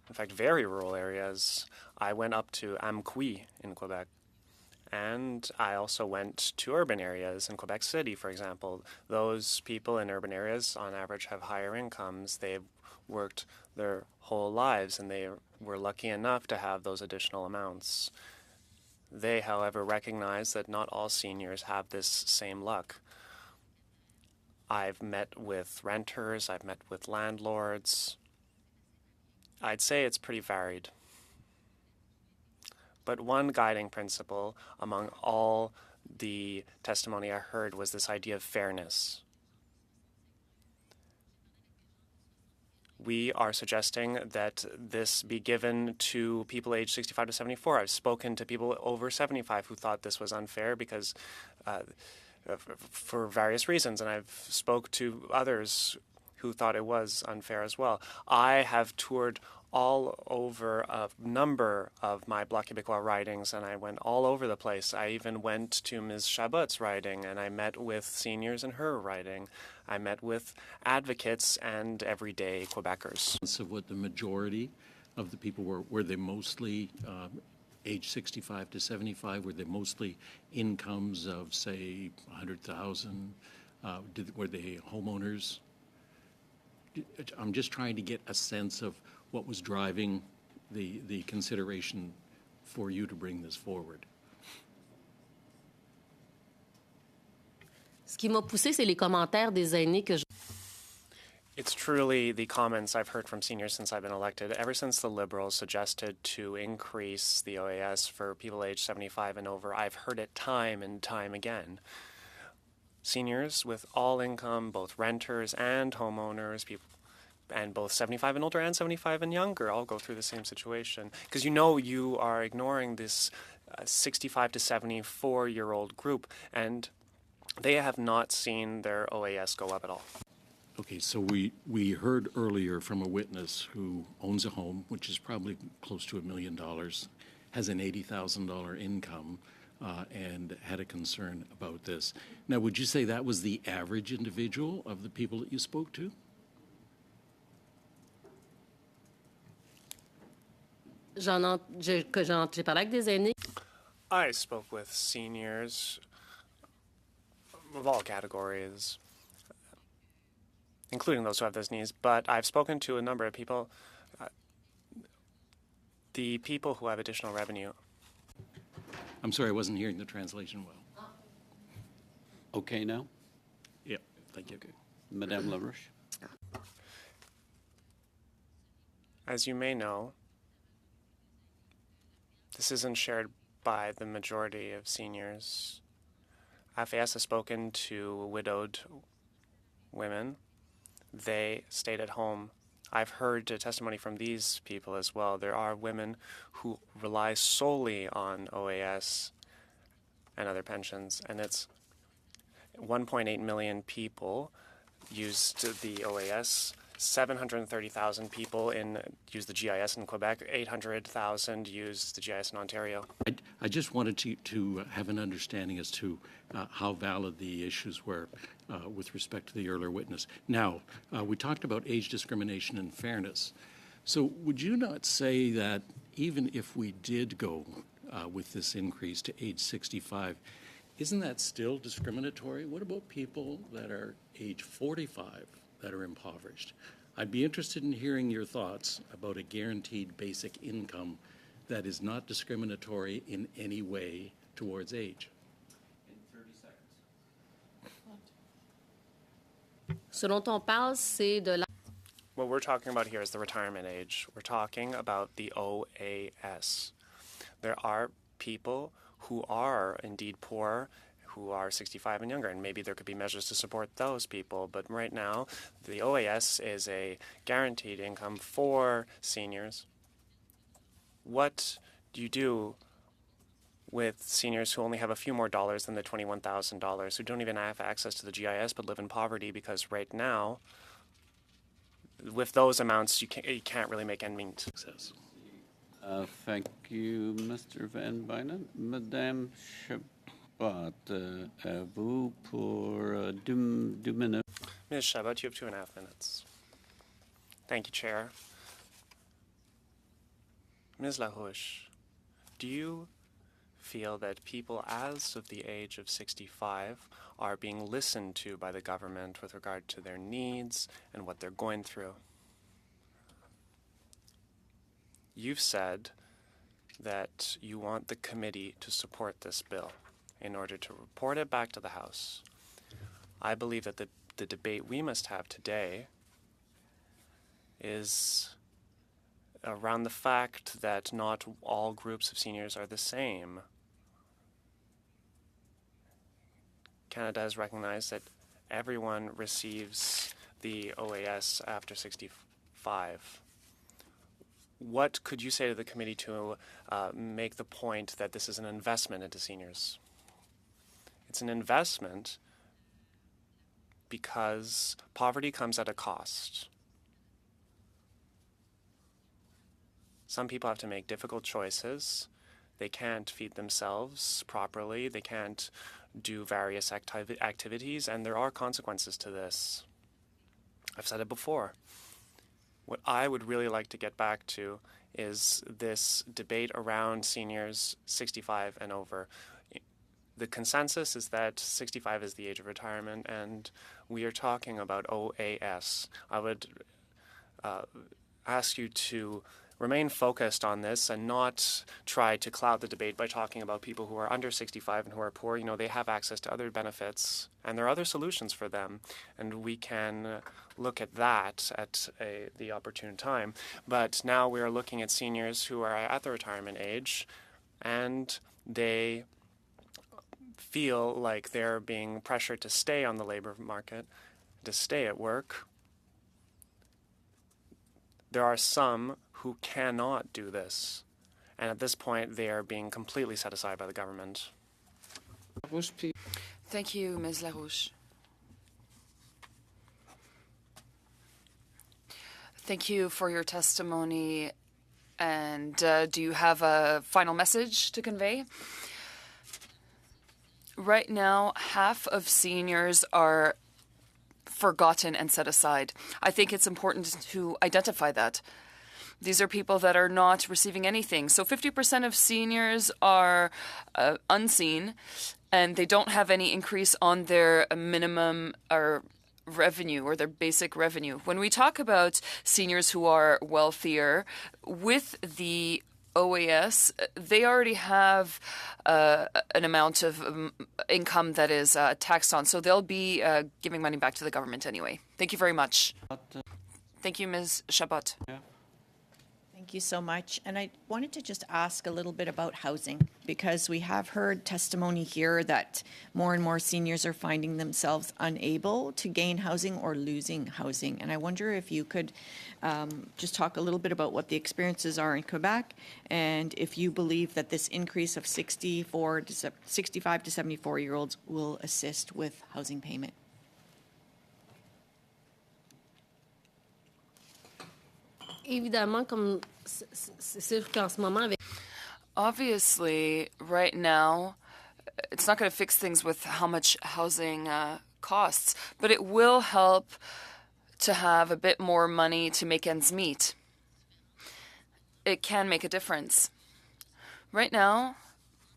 in fact, very rural areas. I went up to Amqui in Quebec, and I also went to urban areas in Quebec City, for example. Those people in urban areas, on average, have higher incomes. They've worked their whole lives, and they were lucky enough to have those additional amounts. They, however, recognize that not all seniors have this same luck. I've met with renters, I've met with landlords. I'd say it's pretty varied. But one guiding principle among all the testimony I heard was this idea of fairness. We are suggesting that this be given to people aged 65 to 74. I've spoken to people over 75 who thought this was unfair because for various reasons, and I've spoke to others who thought it was unfair as well. I have toured all over a number of my Bloc Québécois ridings, and I went all over the place. I even went to Ms. Chabot's riding, and I met with seniors in her riding. I met with advocates and everyday Quebecers. Of what the majority of the people were they mostly age 65 to 75? Were they mostly incomes of, say, 100,000? Were they homeowners? I'm just trying to get a sense of what was driving the consideration for you to bring this forward. Ce qui m'a poussé, c'est les commentaires des aînés que je... It's truly the comments I've heard from seniors since I've been elected. Ever since the Liberals suggested to increase the OAS for people aged 75 and over, I've heard it time and time again. Seniors with all income, both renters and homeowners, people, and both 75 and older and 75 and younger all go through the same situation. Because you are ignoring this 65 to 74-year-old group, and they have not seen their OAS go up at all. Okay, so we heard earlier from a witness who owns a home, which is probably close to $1 million, has an $80,000 income, and had a concern about this. Now, would you say that was the average individual of the people that you spoke to? J'ai parlé avec des aînés. I spoke with seniors of all categories, including those who have those needs, but I've spoken to a number of people, the people who have additional revenue. I'm sorry, I wasn't hearing the translation well. Okay now? Yeah, thank you. Madame LaRouche? As you may know, this isn't shared by the majority of seniors. FAS has spoken to widowed women. They stayed at home. I've heard testimony from these people as well. There are women who rely solely on OAS and other pensions, and it's 1.8 million people used the OAS, 730,000 people use the GIS in Quebec, 800,000 use the GIS in Ontario. I just wanted to have an understanding as to how valid the issues were with respect to the earlier witness. Now, we talked about age discrimination and fairness. So would you not say that even if we did go with this increase to age 65, isn't that still discriminatory? What about people that are age 45 that are impoverished? I'd be interested in hearing your thoughts about a guaranteed basic income that is not discriminatory in any way towards age. In 30 seconds. Ce dont on parle, c'est de la... What we're talking about here is the retirement age. We're talking about the OAS. There are people who are indeed poor, who are 65 and younger, and maybe there could be measures to support those people. But right now, the OAS is a guaranteed income for seniors. What do you do with seniors who only have a few more dollars than the $21,000, who don't even have access to the GIS but live in poverty? Because right now, with those amounts, you can't really make end meet. Thank you, Mr. Van Bynen. Madame Chabot, à vous pour 2 minutes. Ms. Chabot, you have 2.5 minutes. Thank you, Chair. Ms. LaRouche, do you feel that people as of the age of 65 are being listened to by the government with regard to their needs and what they're going through? You've said that you want the committee to support this bill in order to report it back to the House. I believe that the debate we must have today is around the fact that not all groups of seniors are the same. Canada has recognized that everyone receives the OAS after 65. What could you say to the committee to make the point that this is an investment into seniors? It's an investment because poverty comes at a cost. Some people have to make difficult choices. They can't feed themselves properly. They can't do various activities, and there are consequences to this. I've said it before. What I would really like to get back to is this debate around seniors 65 and over. The consensus is that 65 is the age of retirement, and we are talking about OAS. I would ask you to remain focused on this and not try to cloud the debate by talking about people who are under 65 and who are poor. You know, they have access to other benefits, and there are other solutions for them, and we can look at that at the opportune time. But now we are looking at seniors who are at the retirement age, and they feel like they're being pressured to stay on the labor market, to stay at work. There are some who cannot do this, and at this point they are being completely set aside by the government. Thank you, Ms. LaRouche. Thank you for your testimony. And do you have a final message to convey? Right now, half of seniors are forgotten and set aside. I think it's important to identify that. These are people that are not receiving anything. So 50% of seniors are unseen, and they don't have any increase on their minimum or revenue or their basic revenue. When we talk about seniors who are wealthier, with the OAS, they already have an amount of income that is taxed on, so they'll be giving money back to the government anyway. Thank you very much. Thank you, Ms. Chabot. Yeah. Thank you so much. And I wanted to just ask a little bit about housing, because we have heard testimony here that more and more seniors are finding themselves unable to gain housing or losing housing. And I wonder if you could just talk a little bit about what the experiences are in Quebec, and if you believe that this increase of 65 to 74-year-olds will assist with housing payment. Évidemment, comme c'est sûr qu'en ce moment, avec Obviously, right now, it's not going to fix things with how much housing costs, but it will help to have a bit more money to make ends meet. It can make a difference. Right now,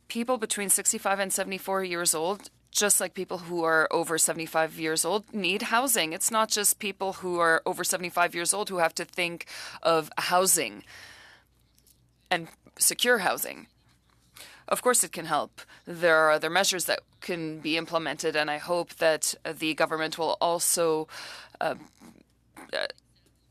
people between 65 and 74 years old, just like people who are over 75 years old, need housing. It's not just people who are over 75 years old who have to think of housing and secure housing. Of course it can help. There are other measures that can be implemented, and I hope that the government will also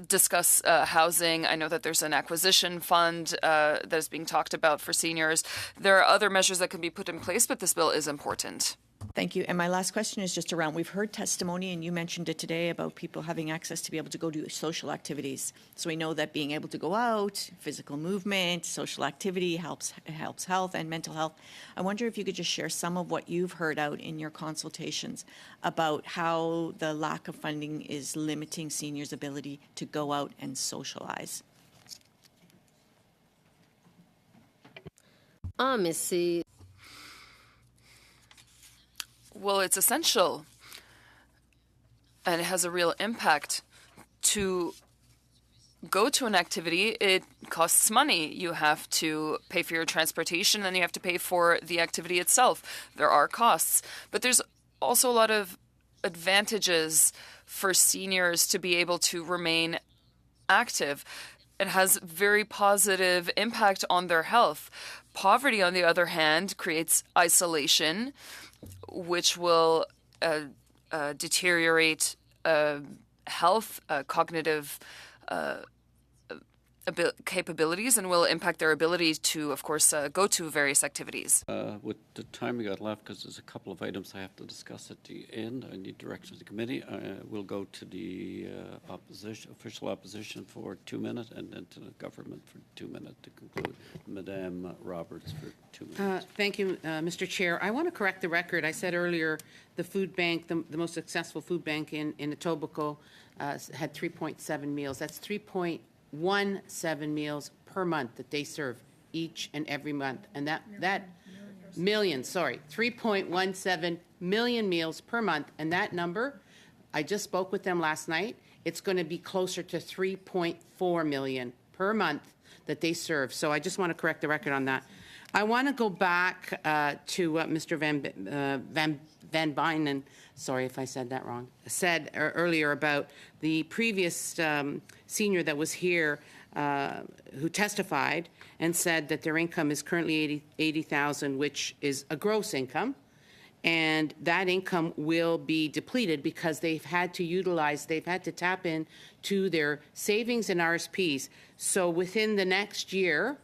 discuss housing. I know that there's an acquisition fund that is being talked about for seniors. There are other measures that can be put in place, but this bill is important. Thank you. And my last question is just around, we've heard testimony, and you mentioned it today, about people having access to be able to go do social activities. So we know that being able to go out, physical movement, social activity helps health and mental health. I wonder if you could just share some of what you've heard out in your consultations about how the lack of funding is limiting seniors' ability to go out and socialize. mais c'est Well, it's essential, and it has a real impact. To go to an activity, it costs money. You have to pay for your transportation, and you have to pay for the activity itself. There are costs, but there's also a lot of advantages for seniors to be able to remain active. It has very positive impact on their health. Poverty, on the other hand, creates isolation, which will deteriorate health, cognitive capabilities, and will impact their ability to, of course, go to various activities. With the time we got left, because there's a couple of items I have to discuss at the end, I need direction of the committee. We'll go to the official opposition for 2 minutes, and then to the government for 2 minutes to conclude. Madame Roberts for 2 minutes. Thank you, Mr. Chair. I want to correct the record. I said earlier the food bank, the most successful food bank in Etobicoke, had 3.7 meals. That's 3.17 meals per month that they serve each and every month. And that million, 3.17 million meals per month. And that number, I just spoke with them last night, it's going to be closer to 3.4 million per month that they serve. So I just want to correct the record on that. I want to go back to what Mr. Van Bynen, sorry if I said that wrong, said earlier about the previous senior that was here who testified and said that their income is currently $80,000, which is a gross income, and that income will be depleted because they've had to tap into their savings and RSPs. So within the next year,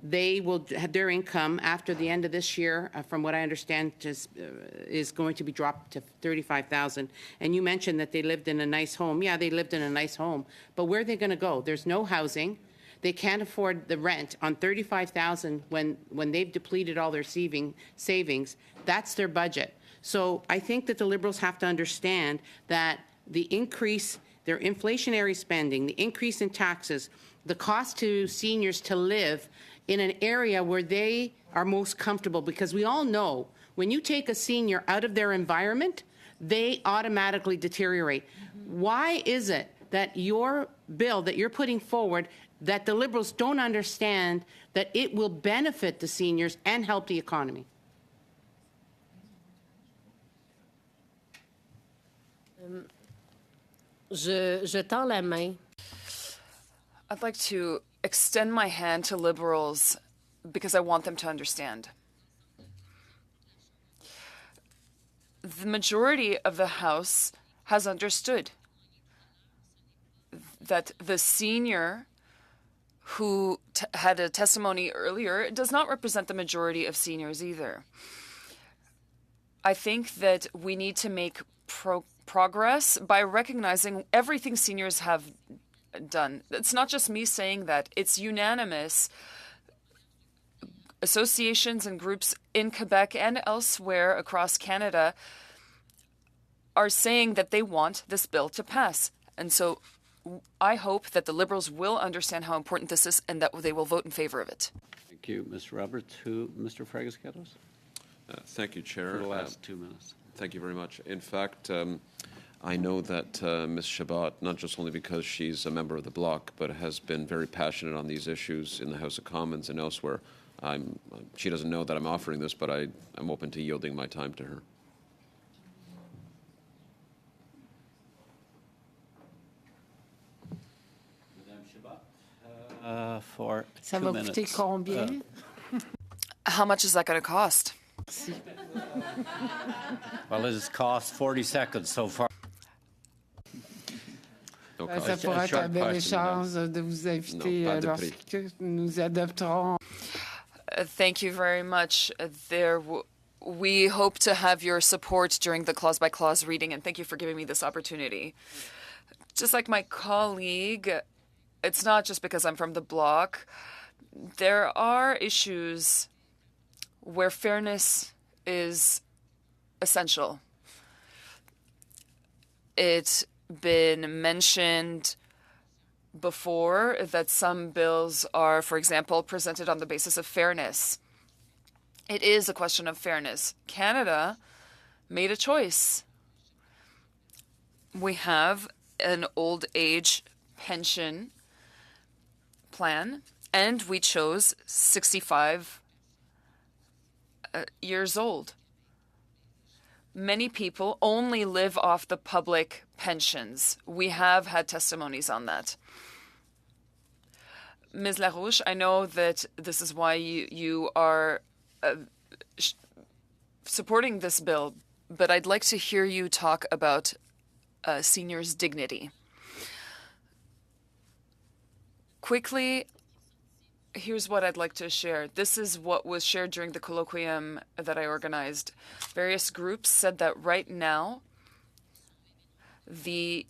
they will have their income after the end of this year, from what I understand, is going to be dropped to $35,000. And you mentioned that they lived in a nice home. Yeah, they lived in a nice home, but where are they going to go? There's no housing. They can't afford the rent on $35,000 when they've depleted all their savings. That's their budget. So I think that the Liberals have to understand that the increase their inflationary spending, the increase in taxes, the cost to seniors to live in an area where they are most comfortable, because we all know when you take a senior out of their environment, they automatically deteriorate. Why is it that your bill that you're putting forward, that the Liberals don't understand that it will benefit the seniors and help the economy? Je tends la main. I'd like to extend my hand to Liberals because I want them to understand. The majority of the House has understood that the senior who had a testimony earlier does not represent the majority of seniors either. I think that we need to make progress by recognizing everything seniors have done. It's not just me saying that, it's unanimous. Associations and groups in Quebec and elsewhere across Canada are saying that they want this bill to pass. And so I hope that the Liberals will understand how important this is and that they will vote in favor of it. Thank you, Ms. Roberts. Mr. Fragascatos? Thank you, Chair. For the last 2 minutes. Thank you very much. In fact, I know that Ms. Chabot, not just only because she's a member of the Bloc, but has been very passionate on these issues in the House of Commons and elsewhere. She doesn't know that I'm offering this, but I'm open to yielding my time to her. Madame Chabot, for Ça 2 va minutes. coûter combien? How much is that going to cost? Well, it has cost 40 seconds so far. Ça pourrait être un bel échange de vous inviter lorsque nous adopterons. Thank you very much. We hope to have your support during the clause-by-clause reading, and thank you for giving me this opportunity. Just like my colleague, it's not just because I'm from the Bloc. There are issues where fairness is essential. It's been mentioned before that some bills are, for example, presented on the basis of fairness. It is a question of fairness. Canada made a choice. We have an old age pension plan, and we chose 65 years old. Many people only live off the public pensions. We have had testimonies on that. Ms. Larouche, I know that this is why you are supporting this bill, but I'd like to hear you talk about seniors' dignity. Quickly, here's what I'd like to share. This is what was shared during the colloquium that I organized. Various groups said that right now, the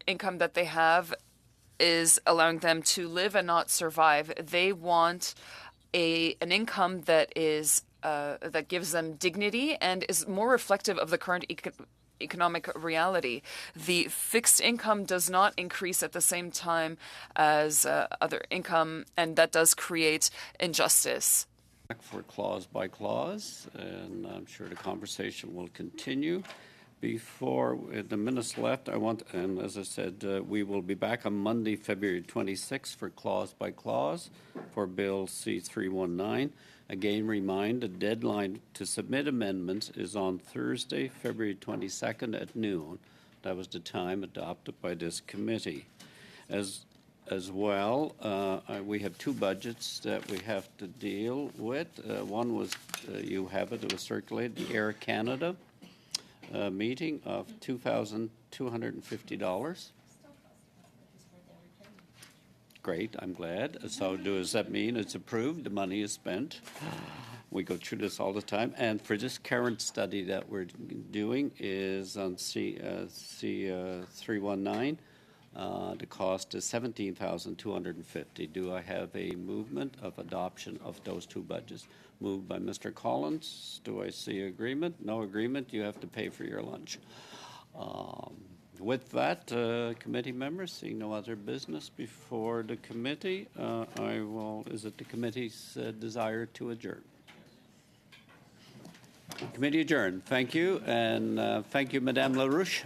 income that they have is allowing them to live and not survive. They want an income that is that gives them dignity and is more reflective of the current economic reality. The fixed income does not increase at the same time as other income, and that does create injustice. For clause by clause, and I'm sure the conversation will continue. Before the minutes left, and as I said, we will be back on Monday, February 26th for clause by clause for Bill C-319. Again, remind the deadline to submit amendments is on Thursday, February 22nd at noon. That was the time adopted by this committee. As well, we have two budgets that we have to deal with. One was, you have it was circulated, the Air Canada meeting of $2,250. Great, I'm glad. So does that mean it's approved? The money is spent? We go through this all the time. And for this current study that we're doing is on C319. The cost is $17,250. Do I have a movement of adoption of those two budgets? Moved by Mr. Collins. Do I see agreement? No agreement. You have to pay for your lunch. With that, committee members, seeing no other business before the committee, is it the committee's desire to adjourn? Committee adjourned. Thank you, and thank you, Madame LaRouche.